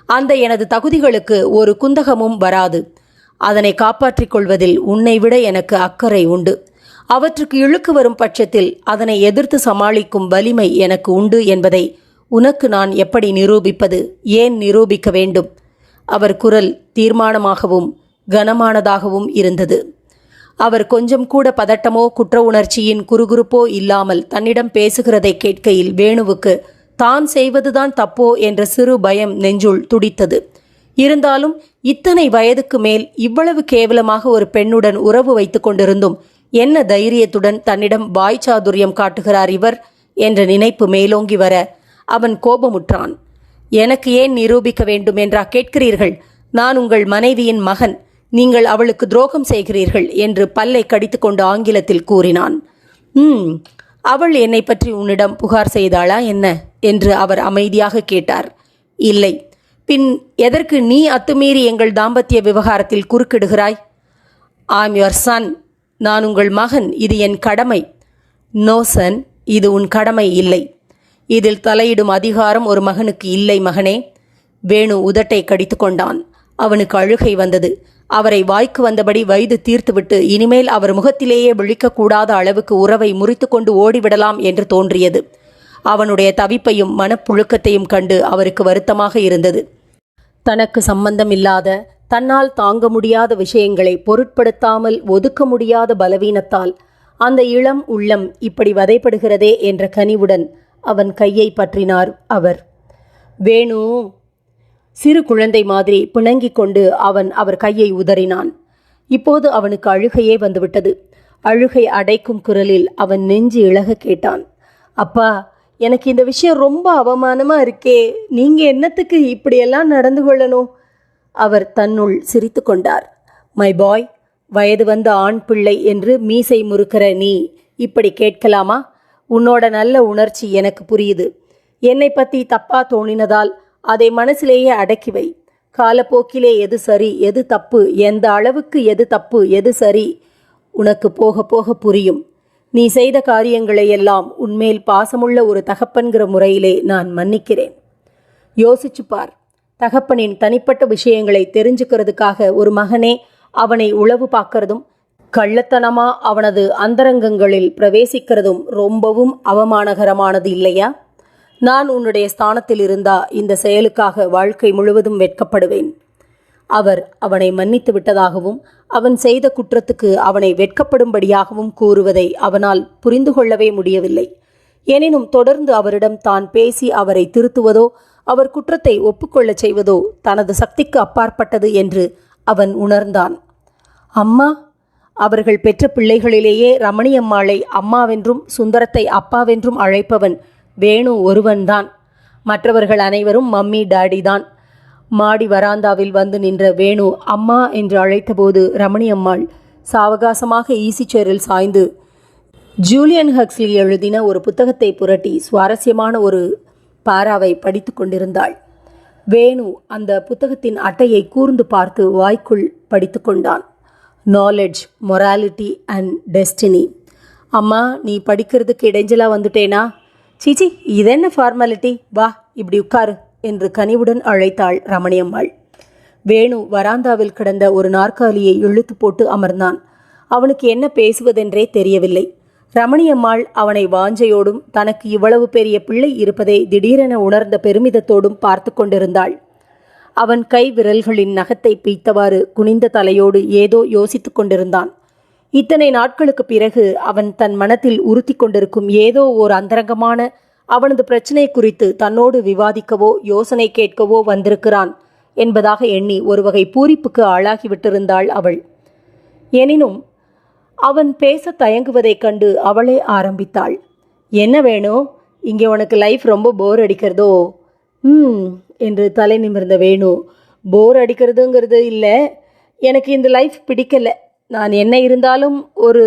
அந்த எனது தகுதிகளுக்கு ஒரு குந்தகமும் வராது. அதனை காப்பாற்றிக் கொள்வதில் உன்னை விட எனக்கு அக்கறை உண்டு. அவற்றுக்கு இழுக்கு வரும் பட்சத்தில் அதனை எதிர்த்து சமாளிக்கும் வலிமை எனக்கு உண்டு என்பதை உனக்கு நான் எப்படி நிரூபிப்பது? ஏன் நிரூபிக்க வேண்டும்? அவர் குரல் தீர்மானமாகவும் கனமானதாகவும் இருந்தது. அவர் கொஞ்சம் கூட பதட்டமோ குற்ற உணர்ச்சியின் குறுகுறுப்போ இல்லாமல் தன்னிடம் பேசுகிறதை கேட்கையில் வேணுவுக்கு தான் செய்வதுதான் தப்போ என்ற சிறு பயம் நெஞ்சுள் துடித்தது. இருந்தாலும் இத்தனை வயதுக்கு மேல் இவ்வளவு கேவலமாக ஒரு பெண்ணுடன் உறவு வைத்து கொண்டிருந்தும் என்ன தைரியத்துடன் தன்னிடம் வாய்ச்சாதுரியம் காட்டுகிறார் இவர் என்ற நினைப்பு மேலோங்கி வர அவன் கோபமுற்றான். எனக்கு ஏன் நிரூபிக்க வேண்டும் என்றா கேட்கிறீர்கள்? நான் உங்கள் மனைவியின் மகன். நீங்கள் அவளுக்கு துரோகம் செய்கிறீர்கள் என்று பல்லை கடித்துக்கொண்டு ஆங்கிலத்தில் கூறினான். அவள் என்னை பற்றி உன்னிடம் புகார் செய்தாளா என்ன என்று அவர் அமைதியாக கேட்டார். இல்லை. பின் எதற்கு நீ அத்துமீறி எங்கள் தாம்பத்திய விவகாரத்தில் குறுக்கிடுகிறாய்? I'm your son. நான் உங்கள் மகன். இது என் கடமை. நோ சன், இது உன் கடமை இல்லை. இதில் தலையிடும் அதிகாரம் ஒரு மகனுக்கு இல்லை மகனே. வேணு உதட்டை கடித்து கொண்டான். அவனுக்கு அழுகை வந்தது. அவரை வாய்க்கு வந்தபடி வயது தீர்த்துவிட்டு இனிமேல் அவர் முகத்திலேயே விழிக்கக்கூடாத அளவுக்கு உறவை முறித்து கொண்டு ஓடிவிடலாம் என்று தோன்றியது. அவனுடைய தவிப்பையும் மனப்புழுக்கத்தையும் கண்டு அவருக்கு வருத்தமாக இருந்தது. தனக்கு சம்பந்தமில்லாத, தன்னால் தாங்க முடியாத விஷயங்களை பொருட்படுத்தாமல் ஒதுக்க முடியாத பலவீனத்தால் அந்த இளம் உள்ளம் இப்படி வதைப்படுகிறதே என்ற கனிவுடன் அவன் கையை பற்றினார் அவர். வேணு, சிறு குழந்தை மாதிரி பிணங்கிக் கொண்டு அவன் அவர் கையை உதறினான். இப்போது அவனுக்கு அழுகையே வந்துவிட்டது. அழுகை அடைக்கும் குரலில் அவன் நெஞ்சு இழக கேட்டான். அப்பா, எனக்கு இந்த விஷயம் ரொம்ப அவமானமாக இருக்கே. நீங்கள் என்னத்துக்கு இப்படியெல்லாம் நடந்து கொள்ளணும்? அவர் தன்னுள் சிரித்து கொண்டார். மை பாய், வயது வந்த ஆண் பிள்ளை என்று மீசை முறுக்கிற நீ இப்படி கேட்கலாமா? உன்னோட நல்ல உணர்ச்சி எனக்கு புரியுது. என்னை பற்றி தப்பா தோணினதால் அதை மனசிலேயே அடக்கி வை. காலப்போக்கிலே எது சரி எது தப்பு, எந்த அளவுக்கு எது தப்பு எது சரி உனக்கு போக போக புரியும். நீ செய்த காரியங்களை எல்லாம் உன்மேல் பாசமுள்ள ஒரு தகப்பன்கிற முறையிலே நான் மன்னிக்கிறேன். யோசிச்சு பார். தகப்பனின் தனிப்பட்ட விஷயங்களை தெரிஞ்சுக்கிறதுக்காக ஒரு மகனே அவனை உளவு பார்க்கறதும் கள்ளத்தனமா அவனது அந்தரங்கங்களில் பிரவேசிக்கிறதும் ரொம்பவும் அவமானகரமானது இல்லையா? நான் உன்னுடைய ஸ்தானத்தில் இருந்தா இந்த செயலுக்காக வாழ்க்கை முழுவதும் வெட்கப்படுவேன். அவர் அவனை மன்னித்து விட்டதாகவும் அவன் செய்த குற்றத்துக்கு அவனை வெட்கப்படும்படியாகவும் கூறுவதை அவனால் புரிந்து கொள்ளவே முடியவில்லை. எனினும் தொடர்ந்து அவரிடம் தான் பேசி அவரை திருத்துவதோ அவர் குற்றத்தை ஒப்புக்கொள்ளச் செய்வதோ தனது சக்திக்கு அப்பாற்பட்டது என்று அவன் உணர்ந்தான். அம்மா, அவர்கள் பெற்ற பிள்ளைகளிலேயே ரமணியம்மாளை அம்மாவென்றும் சுந்தரத்தை அப்பாவென்றும் அழைப்பவன் வேணு ஒருவன்தான். மற்றவர்கள் அனைவரும் மம்மி டாடி தான். மாடி வராந்தாவில் வந்து நின்ற வேணு அம்மா என்று அழைத்தபோது ரமணியம்மாள் சாவகாசமாக ஈசி சேரில் சாய்ந்து ஜூலியன் ஹக்ஸ்லி எழுதின ஒரு புத்தகத்தை புரட்டி சுவாரஸ்யமான ஒரு பாராவை படித்து கொண்டிருந்தாள். வேணு அந்த புத்தகத்தின் அட்டையை கூர்ந்து பார்த்து வாய்க்குள் படித்து கொண்டான். Knowledge, morality and destiny. அம்மா, நீ படிக்கிறதுக்கு இடைஞ்சலாக வந்துட்டேனா? சீச்சி, இதென்ன ஃபார்மாலிட்டி, வா இப்படி உட்காரு என்று கனிவுடன் அழைத்தாள் ரமணியம்மாள். வேணு வராந்தாவில் கிடந்த ஒரு நாற்காலியை இழுத்து போட்டு அமர்ந்தான். அவனுக்கு என்ன பேசுவதென்றே தெரியவில்லை. ரமணியம்மாள் அவனை வாஞ்சையோடும் தனக்கு இவ்வளவு பெரிய பிள்ளை இருப்பதை திடீரென உணர்ந்த பெருமிதத்தோடும் பார்த்து கொண்டிருந்தாள். அவன் கை விரல்களின் நகத்தை பீய்த்தவாறு குனிந்த தலையோடு ஏதோ யோசித்து கொண்டிருந்தான். இத்தனை நாட்களுக்கு பிறகு அவன் தன் மனத்தில் உறுத்தி கொண்டிருக்கும் ஏதோ ஓர் அந்தரங்கமான அவனது பிரச்சனை குறித்து தன்னோடு விவாதிக்கவோ யோசனை கேட்கவோ வந்திருக்கிறான் என்பதாக எண்ணி ஒரு வகை பூரிப்புக்கு ஆளாகிவிட்டிருந்தாள் அவள். எனினும் அவன் பேச தயங்குவதைக் கண்டு அவளே ஆரம்பித்தாள். என்ன வேணும், இங்கே உனக்கு லைஃப் ரொம்ப போர் அடிக்கிறதோ? என்று தலை நிமிர்ந்த வேணு, போர் அடிக்கிறதுங்கிறது இல்லை, எனக்கு இந்த லைஃப் பிடிக்கலை. நான் என்ன இருந்தாலும் ஒரு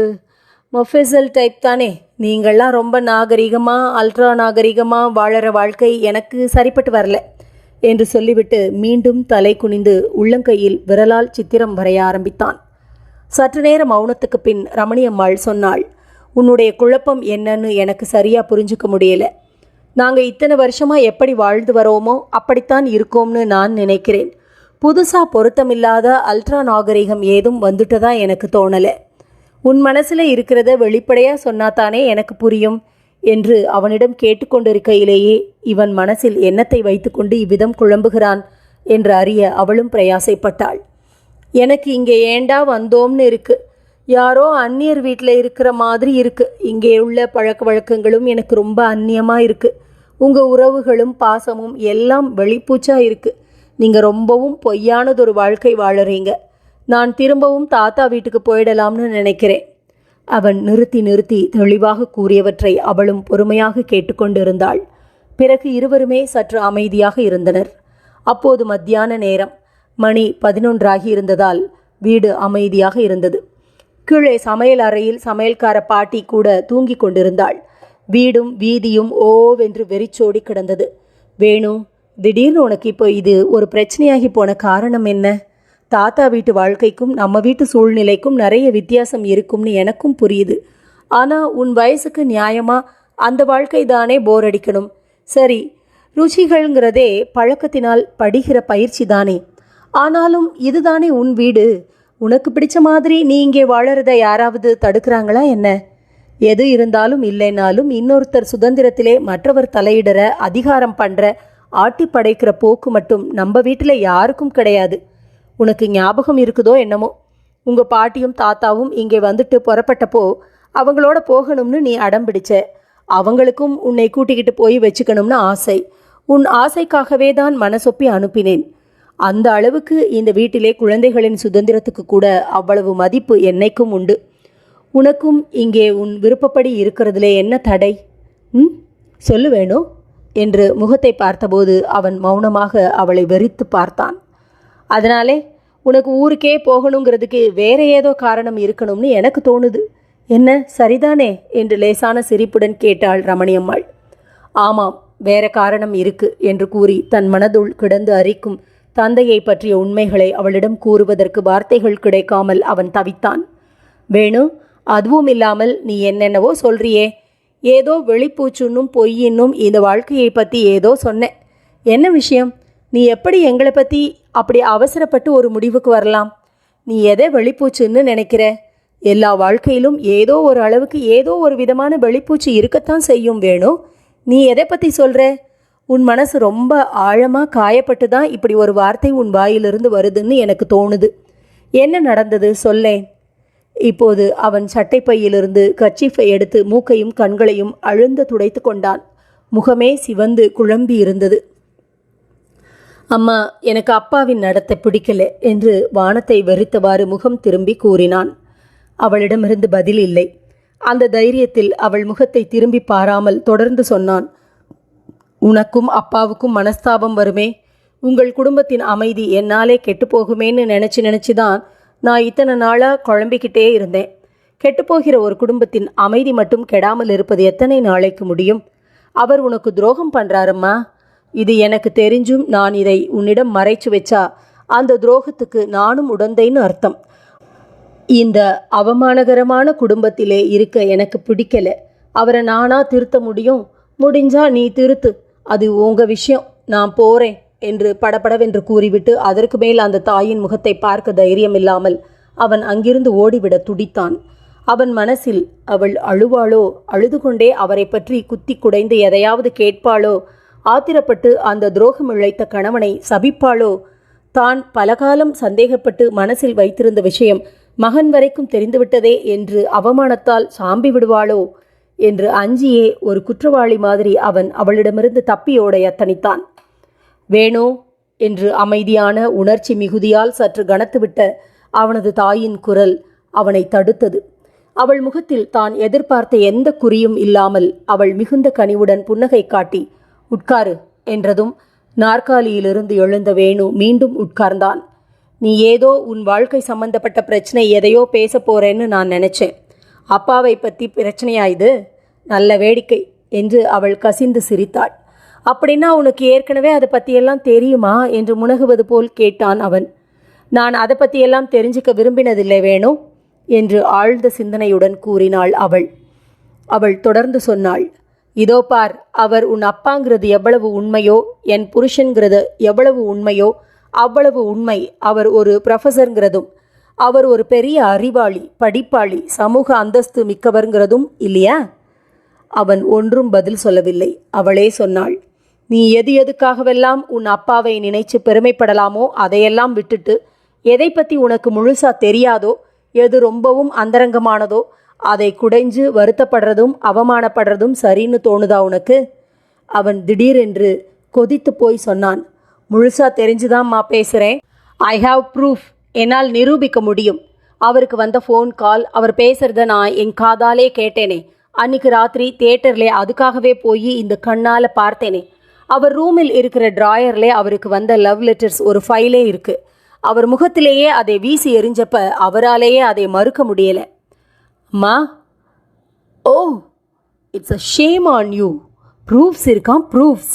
மொஃபெசல் டைப் தானே. நீங்கள்லாம் ரொம்ப நாகரிகமாக அல்ட்ரா நாகரிகமாக வாழற வாழ்க்கை எனக்கு சரிப்பட்டு வரல என்று சொல்லிவிட்டு மீண்டும் தலை குனிந்து உள்ளங்கையில் விரலால் சித்திரம் வரைய ஆரம்பித்தான். சற்று நேர மௌனத்துக்கு பின் ரமணியம்மாள் சொன்னாள், உன்னுடைய குழப்பம் என்னன்னு எனக்கு சரியாக புரிஞ்சுக்க முடியல. நாங்கள் இத்தனை வருஷமாக எப்படி வாழ்ந்து வரோமோ அப்படித்தான் இருக்கோம்னு நான் நினைக்கிறேன். புதுசாக பொருத்தமில்லாத அல்ட்ரா நாகரிகம் ஏதும் வந்துட்டதா எனக்கு தோணலை. உன் மனசில் இருக்கிறத வெளிப்படையாக சொன்னாத்தானே எனக்கு புரியும் என்று அவனிடம் கேட்டுக்கொண்டிருக்கையிலேயே இவன் மனசில் எண்ணத்தை வைத்துக்கொண்டு இவ்விதம் குழம்புகிறான் என்று அறிய அவளும் பிரயாசைப்பட்டாள். எனக்கு இங்கே ஏண்டா வந்தோம்னு இருக்குது. யாரோ அந்நியர் வீட்டில் இருக்கிற மாதிரி இருக்குது. இங்கே உள்ள பழக்க வழக்கங்களும் எனக்கு ரொம்ப அந்நியமாக இருக்குது. உங்கள் உறவுகளும் பாசமும் எல்லாம் வெளிப்பூச்சாக இருக்குது. நீங்கள் ரொம்பவும் பொய்யானதொரு வாழ்க்கை வாழறீங்க. நான் திரும்பவும் தாத்தா வீட்டுக்கு போயிடலாம்னு நினைக்கிறேன். அவன் நிறுத்தி நிறுத்தி தெளிவாக கூறியவற்றை அவளும் பொறுமையாக கேட்டுக்கொண்டிருந்தாள். பிறகு இருவருமே சற்று அமைதியாக இருந்தனர். அப்போது மத்தியான நேரம், மணி 11 இருந்ததால் வீடு அமைதியாக இருந்தது. கீழே சமையல் அறையில் சமையல்கார பாட்டி கூட தூங்கி கொண்டிருந்தாள். வீடும் வீதியும் ஓவென்று வெறிச்சோடி கிடந்தது. வேணு, திடீர்னு உனக்கு இப்போ இது ஒரு பிரச்சனையாகி போன காரணம் என்ன? தாத்தா வீட்டு வாழ்க்கைக்கும் நம்ம வீட்டு சூழ்நிலைக்கும் நிறைய வித்தியாசம் இருக்கும்னு எனக்கும் புரியுது. ஆனால் உன் வயசுக்கு நியாயமாக அந்த வாழ்க்கை தானே போர் அடிக்கணும். சரி, ருச்சிகள்ங்கிறதே பழக்கத்தினால் படிக்கிற பயிற்சி தானே. ஆனாலும் இதுதானே உன் வீடு. உனக்கு பிடிச்ச மாதிரி நீ இங்கே வாழறத யாராவது தடுக்கிறாங்களா என்ன? எது இருந்தாலும் இல்லைனாலும் இன்னொருத்தர் சுதந்திரத்திலே மற்றவர் தலையிடற, அதிகாரம் பண்ணுற, ஆட்டி படைக்கிற போக்கு மட்டும் நம்ம வீட்டில் யாருக்கும் கிடையாது. உனக்கு ஞாபகம் இருக்குதோ என்னமோ, உங்கள் பாட்டியும் தாத்தாவும் இங்கே வந்துட்டு புறப்பட்டப்போ அவங்களோட போகணும்னு நீ அடம் பிடிச்ச. அவங்களுக்கும் உன்னை கூட்டிக்கிட்டு போய் வச்சுக்கணும்னு ஆசை. உன் ஆசைக்காகவே தான் மனசொப்பி அனுப்பினேன். அந்த அளவுக்கு இந்த வீட்டிலே குழந்தைகளின் சுதந்திரத்துக்கு கூட அவ்வளவு மதிப்பு என்னைக்கும் உண்டு. உனக்கும் இங்கே உன் விருப்பப்படி இருக்கிறதுலே என்ன தடை? சொல்லு வேணும் என்று முகத்தை பார்த்தபோது அவன் மௌனமாக அவளை வெறித்து பார்த்தான். அதனாலே உனக்கு ஊருக்கே போகணுங்கிறதுக்கு வேற ஏதோ காரணம் இருக்கணும்னு எனக்கு தோணுது. என்ன, சரிதானே என்று லேசான சிரிப்புடன் கேட்டாள் ரமணியம்மாள். ஆமாம், வேற காரணம் இருக்கு என்று கூறி தன் மனதுள் கிடந்து அரிக்கும் தந்தையை பற்றிய உண்மைகளை அவளிடம் கூறுவதற்கு வார்த்தைகள் கிடைக்காமல் அவன் தவித்தான். வேணு, அதுவும் இல்லாமல் நீ என்னென்னவோ சொல்றியே, ஏதோ வெளிப்பூச்சுன்னும் பொய்யின்னும் இந்த வாழ்க்கையை பற்றி ஏதோ சொன்ன. என்ன விஷயம்? நீ எப்படி எங்களை பற்றி அப்படி அவசரப்பட்டு ஒரு முடிவுக்கு வரலாம்? நீ எதை வெளிப்பூச்சுன்னு நினைக்கிற? எல்லா வாழ்க்கையிலும் ஏதோ ஒரு அளவுக்கு ஏதோ ஒரு விதமான வெளிப்பூச்சு இருக்கத்தான் செய்யும். வேணும், நீ எதை பற்றி சொல்கிற? உன் மனசு ரொம்ப ஆழமாக காயப்பட்டு தான் இப்படி ஒரு வார்த்தை உன் வாயிலிருந்து வருதுன்னு எனக்கு தோணுது. என்ன நடந்தது சொல்லேன். இப்போது அவன் சட்டைப்பையிலிருந்து கர்ச்சீஃபை எடுத்து மூக்கையும் கண்களையும் அழுந்த துடைத்து கொண்டான். முகமே சிவந்து குழம்பி இருந்தது. அம்மா, எனக்கு அப்பாவின் நடத்தை பிடிக்கல என்று வானத்தை வெறித்தவாறு முகம் திரும்பி கூறினான். அவளிடமிருந்து பதில் இல்லை. அந்த தைரியத்தில் அவள் முகத்தை திரும்பி பாராமல் தொடர்ந்து சொன்னான். உனக்கும் அப்பாவுக்கும் மனஸ்தாபம் வருமே, உங்கள் குடும்பத்தின் அமைதி என்னாலே கெட்டுப்போகுமேன்னு நினச்சி தான் நான் இத்தனை நாளாக குழம்பிக்கிட்டே இருந்தேன். கெட்டுப்போகிற ஒரு குடும்பத்தின் அமைதி மட்டும் கெடாமல் இருப்பது எத்தனை நாளைக்கு முடியும்? அவர் உனக்கு துரோகம் பண்ணுறாரம்மா. இது எனக்கு தெரிஞ்சும் நான் இதை உன்னிடம் மறைச்சு வச்சா அந்த துரோகத்துக்கு நானும் உடந்தைன்னு அர்த்தம். இந்த அவமானகரமான குடும்பத்திலே இருக்க எனக்கு பிடிக்கல. அவரை நானா திருத்த முடியும்? முடிஞ்சா நீ திருத்து, அது உங்க விஷயம், நான் போறேன் என்று படபடவென்று கூறிவிட்டு அதற்கு மேல் அந்த தாயின் முகத்தை பார்க்க தைரியம் இல்லாமல் அவன் அங்கிருந்து ஓடிவிட துடித்தான். அவன் மனசில் அவள் அழுவாளோ, அழுது கொண்டே அவரை பற்றி குத்தி குடைந்து எதையாவது கேட்பாளோ, ஆத்திரப்பட்டு அந்த துரோகம் இழைத்த கணவனை சபிப்பாளோ, தான் பலகாலம் சந்தேகப்பட்டு மனசில் வைத்திருந்த விஷயம் மகன் வரைக்கும் தெரிந்துவிட்டதே என்று அவமானத்தால் சாம்பி விடுவாளோ என்று அஞ்சியே ஒரு குற்றவாளி மாதிரி அவன் அவளிடமிருந்து தப்பியோட எத்தனித்தான். வேணு என்று அமைதியான உணர்ச்சி மிகுதியால் சற்று கனத்துவிட்ட அவனது தாயின் குரல் அவனை தடுத்தது. அவள் முகத்தில் தான் எதிர்பார்த்த எந்த குறியும் இல்லாமல் அவள் மிகுந்த கனிவுடன் புன்னகை காட்டி உட்காரு என்றதும் நாற்காலியிலிருந்து எழுந்த வேணு மீண்டும் உட்கார்ந்தான். நீ ஏதோ உன் வாழ்க்கை சம்பந்தப்பட்ட பிரச்சனை எதையோ பேச போறேன்னு நான் நினைச்சேன். அப்பாவை பற்றி பிரச்சனையா இது? நல்ல வேடிக்கை என்று அவள் கசிந்து சிரித்தாள். அப்படின்னா உனக்கு ஏற்கனவே அதை பற்றியெல்லாம் தெரியுமா என்று முனகுவது போல் கேட்டான் அவன். நான் அதை பற்றியெல்லாம் தெரிஞ்சுக்க விரும்பினதில்லை வேணு என்று ஆழ்ந்த சிந்தனையுடன் கூறினாள் அவள். அவள் தொடர்ந்து சொன்னாள். இதோ பார், அவர் உன் அப்பாங்கிறது எவ்வளவு உண்மையோ, என் புருஷன்கிறது எவ்வளவு உண்மையோ அவ்வளவு உண்மை அவர் ஒரு ப்ரொஃபஸருங்கிறதும், அவர் ஒரு பெரிய அறிவாளி, படிப்பாளி, சமூக அந்தஸ்து மிக்கவர்ங்கிறதும் இல்லையா? அவன் ஒன்றும் பதில் சொல்லவில்லை. அவளே சொன்னாள். நீ எதுக்காகவெல்லாம் உன் அப்பாவை நினைச்சு பெருமைப்படலாமோ அதையெல்லாம் விட்டுட்டு எதை பற்றி உனக்கு முழுசா தெரியாதோ, எது ரொம்பவும் அந்தரங்கமானதோ அதை குடைஞ்சு வருத்தப்படுறதும் அவமானப்படுறதும் சரின்னு தோணுதா உனக்கு? அவன் திடீரென்று கொதித்து போய் சொன்னான். முழுசா தெரிஞ்சுதான்மா பேசுகிறேன். I have proof. என்னால் நிரூபிக்க முடியும். அவருக்கு வந்த ஃபோன் கால், அவர் பேசுகிறத நான் என் காதாலே கேட்டேனே. அன்றைக்கி ராத்திரி தியேட்டர்லே அதுக்காகவே போய் இந்த கண்ணால் பார்த்தேனே. அவர் ரூமில் இருக்கிற ட்ராயர்லே அவருக்கு வந்த லவ் லெட்டர்ஸ் ஒரு ஃபைலே இருக்குது. அவர் முகத்திலேயே அதை வீசி எறிஞ்சப்ப அவராலேயே அதை மறுக்க முடியலை. அம்மா, oh, it's a shame on you. Proofs இருக்கான், ப்ரூஃப்ஸ்.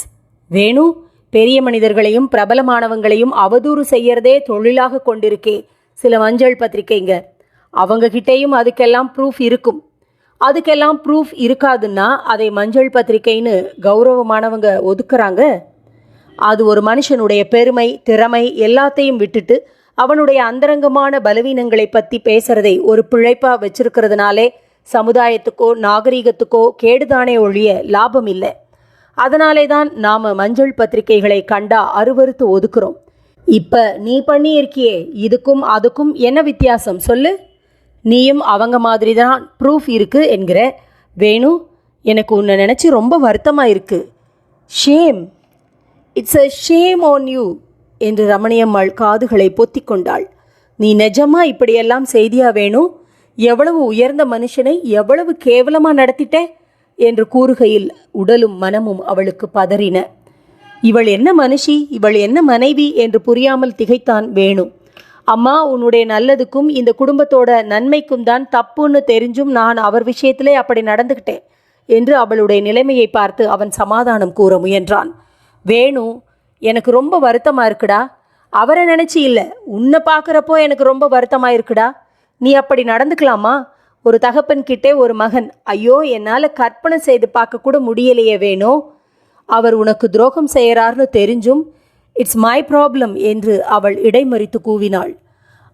வேணு, பெரிய மனிதர்களையும் பிரபலமானவங்களையும் அவதூறு செய்யறதே தொழிலாக கொண்டிருக்கே சில மஞ்சள் பத்திரிக்கைங்க. அவங்ககிட்டேயும் அதுக்கெல்லாம் ப்ரூஃப் இருக்கும். அதுக்கெல்லாம் ப்ரூஃப் இருக்காதுன்னா அதை மஞ்சள் பத்திரிக்கைன்னு கௌரவமானவங்க ஒதுக்குறாங்க. அது ஒரு மனுஷனுடைய பெருமை, திறமை எல்லாத்தையும் விட்டுட்டு அவனுடைய அந்தரங்கமான பலவீனங்களை பற்றி பேசுறதை ஒரு பிழைப்பாக வச்சிருக்கிறதுனாலே சமுதாயத்துக்கோ நாகரீகத்துக்கோ கேடுதானே ஒழிய லாபம் இல்லை. அதனாலே தான் நாம் மஞ்சள் பத்திரிகைகளை கண்டா அருவருத்து ஒதுக்குறோம். இப்போ நீ பண்ணியிருக்கியே, இதுக்கும் அதுக்கும் என்ன வித்தியாசம் சொல்லு? நீயும் அவங்க மாதிரி தான் ப்ரூஃப் இருக்குது என்கிற. வேணு, எனக்கு உன்னை நினச்சி ரொம்ப வருத்தமாக இருக்குது. Shame, it's a shame on you என்று ரமணியம்மாள் காதுகளை பொத்தி கொண்டாள். நீ நிஜமாக இப்படியெல்லாம் செய்தியா வேணு? எவ்வளவு உயர்ந்த மனுஷனை எவ்வளவு கேவலமாக நடத்திட்ட என்று கூறுகையில் உடலும் மனமும் அவளுக்கு பதறின. இவள் என்ன மனுஷி, இவள் என்ன மனைவி என்று புரியாமல் திகைத்தான் வேணு. அம்மா, உன்னுடைய நல்லதுக்கும் இந்த குடும்பத்தோட நன்மைக்கும் தான் தப்புன்னு தெரிஞ்சும் நான் அவர் விஷயத்திலே அப்படி நடந்துக்கிட்டேன் என்று அவளுடைய நிலைமையை பார்த்து அவன் சமாதானம் கூற முயன்றான். வேணு, எனக்கு ரொம்ப வருத்தமாக இருக்குடா. அவரை நினச்சி இல்லை, உன்னை பார்க்குறப்போ எனக்கு ரொம்ப வருத்தமாக இருக்குடா. நீ அப்படி நடந்துக்கலாமா? ஒரு தகப்பன் கிட்டே ஒரு மகன், ஐயோ என்னால் கற்பனை செய்து பார்க்க கூட முடியலையே வேணு. அவர் உனக்கு துரோகம் செய்கிறார்னு தெரிஞ்சும் இட்ஸ் மை ப்ராப்ளம் என்று அவள் இடைமறித்து கூவினாள்.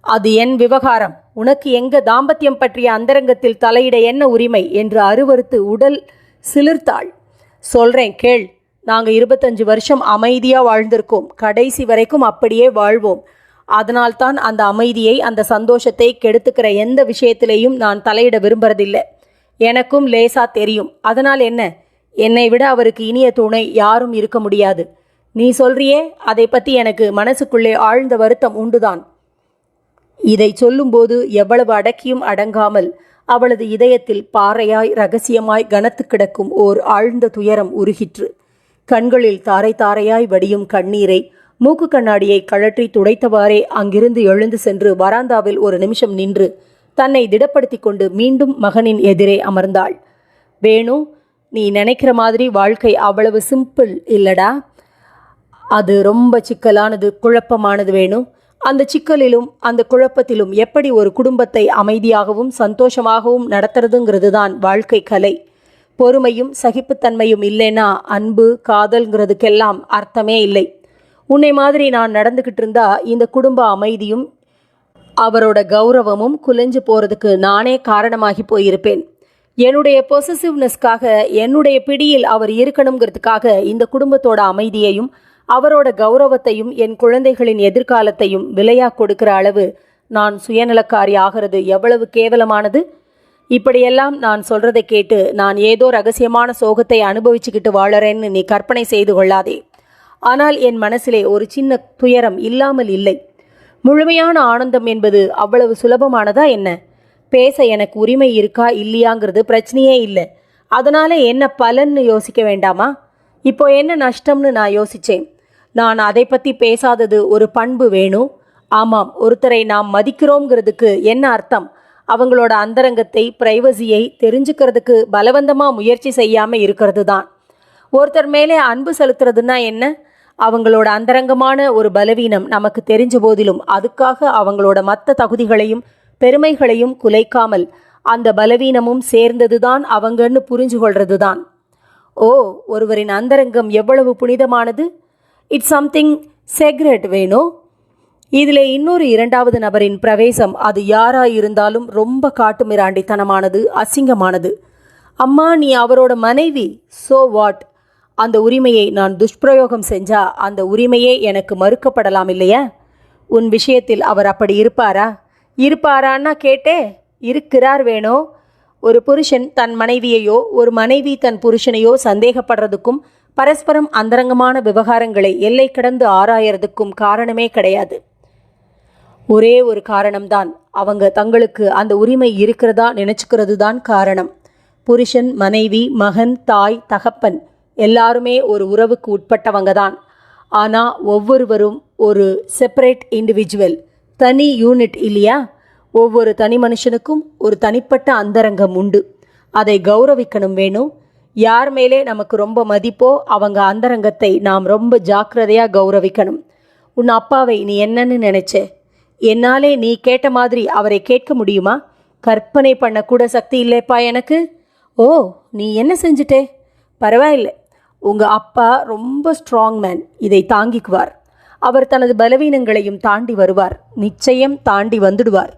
அது என் விவகாரம், உனக்கு எங்க தாம்பத்தியம் பற்றிய அந்தரங்கத்தில் தலையிட என்ன உரிமை என்று அருவருத்து உடல் சிலிர்த்தாள். சொல்கிறேன் கேள், நாங்கள் 25 வருஷம் அமைதியாக வாழ்ந்திருக்கோம், கடைசி வரைக்கும் அப்படியே வாழ்வோம். அதனால்தான் அந்த அமைதியை, அந்த சந்தோஷத்தை கெடுத்துக்கிற எந்த விஷயத்திலையும் நான் தலையிட விரும்புறதில்லை. எனக்கும் லேசா தெரியும். அதனால் என்ன, என்னை விட அவருக்கு இனிய துணை யாரும் இருக்க முடியாது. நீ சொல்றியே, அதை பற்றி எனக்கு மனசுக்குள்ளே ஆழ்ந்த வருத்தம் உண்டுதான். இதை சொல்லும்போது எவ்வளவு அடக்கியும் அடங்காமல் அவளது இதயத்தில் பாறையாய் ரகசியமாய் கனத்து கிடக்கும் ஓர் ஆழ்ந்த துயரம் உருகிற்று. கண்களில் தாரை தாரையாய் வடியும் கண்ணீரை மூக்கு கண்ணாடியை கழற்றி துடைத்தவாறே அங்கிருந்து எழுந்து சென்று வராந்தாவில் ஒரு நிமிஷம் நின்று தன்னை திடப்படுத்தி கொண்டு மீண்டும் மகனின் எதிரே அமர்ந்தாள். வேணு, நீ நினைக்கிற மாதிரி வாழ்க்கை அவ்வளவு சிம்பிள் இல்லடா. அது ரொம்ப சிக்கலானது, குழப்பமானது வேணு. அந்த சிக்கலிலும் அந்த குழப்பத்திலும் எப்படி ஒரு குடும்பத்தை அமைதியாகவும் சந்தோஷமாகவும் நடத்துறதுங்கிறது தான் வாழ்க்கை கலை. பொறுமையும் சகிப்புத்தன்மையும் இல்லைன்னா அன்பு காதல்ங்கிறதுக்கெல்லாம் அர்த்தமே இல்லை. உன்னை மாதிரி நான் நடந்துக்கிட்டு இருந்தா இந்த குடும்ப அமைதியும் அவரோட கௌரவமும் குலைஞ்சு போகிறதுக்கு நானே காரணமாகி போயிருப்பேன். என்னுடைய பொசசிவ்னஸ்க்காக, என்னுடைய பிடியில் அவர் இருக்கணுங்கிறதுக்காக இந்த குடும்பத்தோட அமைதியையும் அவரோட கௌரவத்தையும் என் குழந்தைகளின் எதிர்காலத்தையும் விலையாக கொடுக்கிற அளவு நான் சுயநலக்காரி ஆகிறது எவ்வளவு கேவலமானது. இப்படியெல்லாம் நான் சொல்றதை கேட்டு நான் ஏதோ ரகசியமான சோகத்தை அனுபவிச்சுக்கிட்டு வாழறேன்னு நீ கற்பனை செய்து கொள்ளாதே. ஆனால் என் மனசிலே ஒரு சின்ன துயரம் இல்லாமல் இல்லை. முழுமையான ஆனந்தம் என்பது அவ்வளவு சுலபமானதா என்ன? பேச எனக்கு உரிமை இருக்கா இல்லையாங்கிறது பிரச்சனையே இல்லை. அதனால என்ன பலன்னு யோசிக்க வேண்டாமா? இப்போ என்ன நஷ்டம்னு நான் யோசித்தேன். நான் அதை பற்றி பேசாதது ஒரு பண்பு வேணும். ஆமாம், ஒருத்தரை நாம் மதிக்கிறோங்கிறதுக்கு என்ன அர்த்தம்? அவங்களோட அந்தரங்கத்தை, பிரைவசியை தெரிஞ்சுக்கிறதுக்கு பலவந்தமாக முயற்சி செய்யாமல் இருக்கிறது தான். ஒருத்தர் மேலே அன்பு செலுத்துறதுன்னா என்ன? அவங்களோட அந்தரங்கமான ஒரு பலவீனம் நமக்கு தெரிஞ்ச போதிலும் அதுக்காக அவங்களோட மற்ற தகுதிகளையும் பெருமைகளையும் குலைக்காமல் அந்த பலவீனமும் சேர்ந்ததுதான் அவங்கன்னு புரிஞ்சு கொள்றது தான். ஓ, ஒருவரின் அந்தரங்கம் எவ்வளவு புனிதமானது! இட்ஸ் சம்திங் செக்ரெட் வேணும். இதில் இன்னொரு இரண்டாவது நபரின் பிரவேசம், அது யாராயிருந்தாலும் ரொம்ப காட்டுமிராண்டித்தனமானது, அசிங்கமானது. அம்மா, நீ அவரோட மனைவி, சோ வாட்? அந்த உரிமையை நான் துஷ்பிரயோகம் செஞ்சா அந்த உரிமையே எனக்கு மறுக்கப்படலாம் இல்லையா? உன் விஷயத்தில் அவர் அப்படி இருப்பாரான்னா கேட்டே. இருக்கிறார் வேணும். ஒரு புருஷன் தன் மனைவியையோ ஒரு மனைவி தன் புருஷனையோ சந்தேகப்படுறதுக்கும் பரஸ்பரம் அந்தரங்கமான விவகாரங்களை எல்லை கடந்து ஆராயறதுக்கும் காரணமே கிடையாது. ஒரே ஒரு காரணம்தான், அவங்க தங்களுக்கு அந்த உரிமை இருக்கிறதா நினைச்சுக்கிறது தான் காரணம். புருஷன், மனைவி, மகன், தாய், தகப்பன் எல்லாருமே ஒரு உறவுக்கு உட்பட்டவங்க தான். ஆனால் ஒவ்வொருவரும் ஒரு செப்பரேட் இண்டிவிஜுவல், தனி யூனிட் இல்லையா? ஒவ்வொரு தனி மனுஷனுக்கும் ஒரு தனிப்பட்ட அந்தரங்கம் உண்டு. அதை கௌரவிக்கணும் வேணும். யார் மேலே நமக்கு ரொம்ப மதிப்போ அவங்க அந்தரங்கத்தை நாம் ரொம்ப ஜாக்கிரதையாக கௌரவிக்கணும். உன் அப்பாவை நீ என்னன்னு நினைச்ச? என்னாலே நீ கேட்ட மாதிரி அவரை கேட்க முடியுமா? கற்பனை பண்ணக்கூட சக்தி இல்லைப்பா எனக்கு. ஓ, நீ என்ன செஞ்சுட்டே? பரவாயில்லை, உங்கள் அப்பா ரொம்ப ஸ்ட்ராங் மேன், இதை தாங்கிக்குவார். அவர் தனது பலவீனங்களையும் தாண்டி வருவார், நிச்சயம் தாண்டி வந்துடுவார்.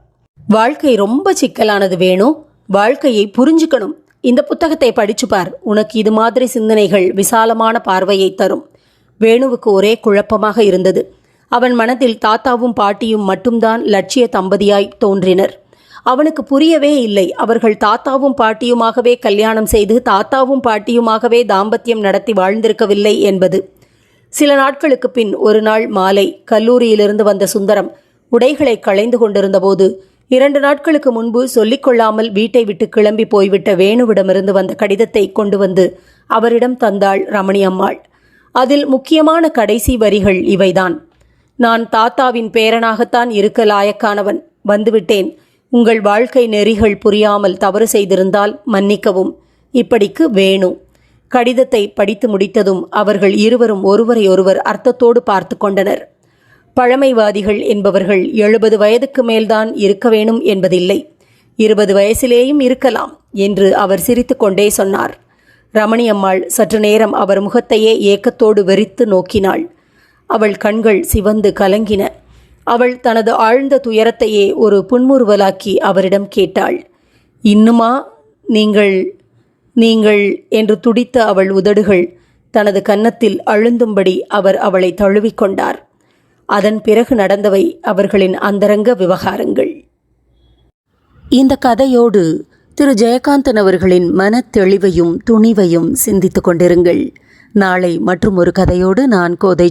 வாழ்க்கை ரொம்ப சிக்கலானது வேணும். வாழ்க்கையை புரிஞ்சுக்கணும். இந்த புத்தகத்தை படிச்சுப்பார், உனக்கு இது மாதிரி சிந்தனைகள் விசாலமான பார்வையை தரும். வேணுவுக்கு ஒரே குழப்பமாக இருந்தது. அவன் மனதில் தாத்தாவும் பாட்டியும் மட்டும்தான் லட்சிய தம்பதியாய் தோன்றினர். அவனுக்கு புரியவே இல்லை, அவர்கள் தாத்தாவும் பாட்டியுமாகவே கல்யாணம் செய்து தாத்தாவும் பாட்டியுமாகவே தாம்பத்தியம் நடத்தி வாழ்ந்திருக்கவில்லை என்பது. சில நாட்களுக்கு பின் ஒரு நாள் மாலை கல்லூரியிலிருந்து வந்த சுந்தரம் உடைகளை களைந்து கொண்டிருந்த போது 2 நாட்களுக்கு முன்பு சொல்லிக்கொள்ளாமல் வீட்டை விட்டு கிளம்பி போய்விட்ட வேணுவிடமிருந்து வந்த கடிதத்தை கொண்டு வந்து அவரிடம் தந்தாள் ரமணி அம்மாள். அதில் முக்கியமான கடைசி வரிகள் இவைதான்: நான் தாத்தாவின் பேரனாகத்தான் இருக்க லாயக்கானவன். வந்துவிட்டேன். உங்கள் வாழ்க்கை நெறிகள் புரியாமல் தவறு செய்திருந்தால் மன்னிக்கவும். இப்படிக்கு வேணு. கடிதத்தை படித்து முடித்ததும் அவர்கள் இருவரும் ஒருவரையொருவர் அர்த்தத்தோடு பார்த்து கொண்டனர். பழமைவாதிகள் என்பவர்கள் 70 வயதுக்கு மேல்தான் இருக்க வேணும் என்பதில்லை, 20 வயசிலேயும் இருக்கலாம் என்று அவர் சிரித்து கொண்டே சொன்னார். ரமணி அம்மாள் சற்று நேரம் அவர் முகத்தையே ஏக்கத்தோடு வெறித்து நோக்கினாள். அவள் கண்கள் சிவந்து கலங்கின. அவள் தனது ஆழ்ந்த துயரத்தையே ஒரு புன்முறுவலாக்கி அவரிடம் கேட்டாள். இன்னுமா நீங்கள் நீங்கள் என்று துடித்த அவள் உதடுகள் தனது கன்னத்தில் அழுந்தும்படி அவர் அவளை தழுவிக்கொண்டார். அதன் பிறகு நடந்தவை அவர்களின் அந்தரங்க விவகாரங்கள். இந்த கதையோடு திரு ஜெயகாந்தன் அவர்களின் மனத்தெளிவையும் துணிவையும் சிந்தித்து கொண்டிருங்கள். நாளை மற்றும் ஒரு கதையோடு நான் கோதை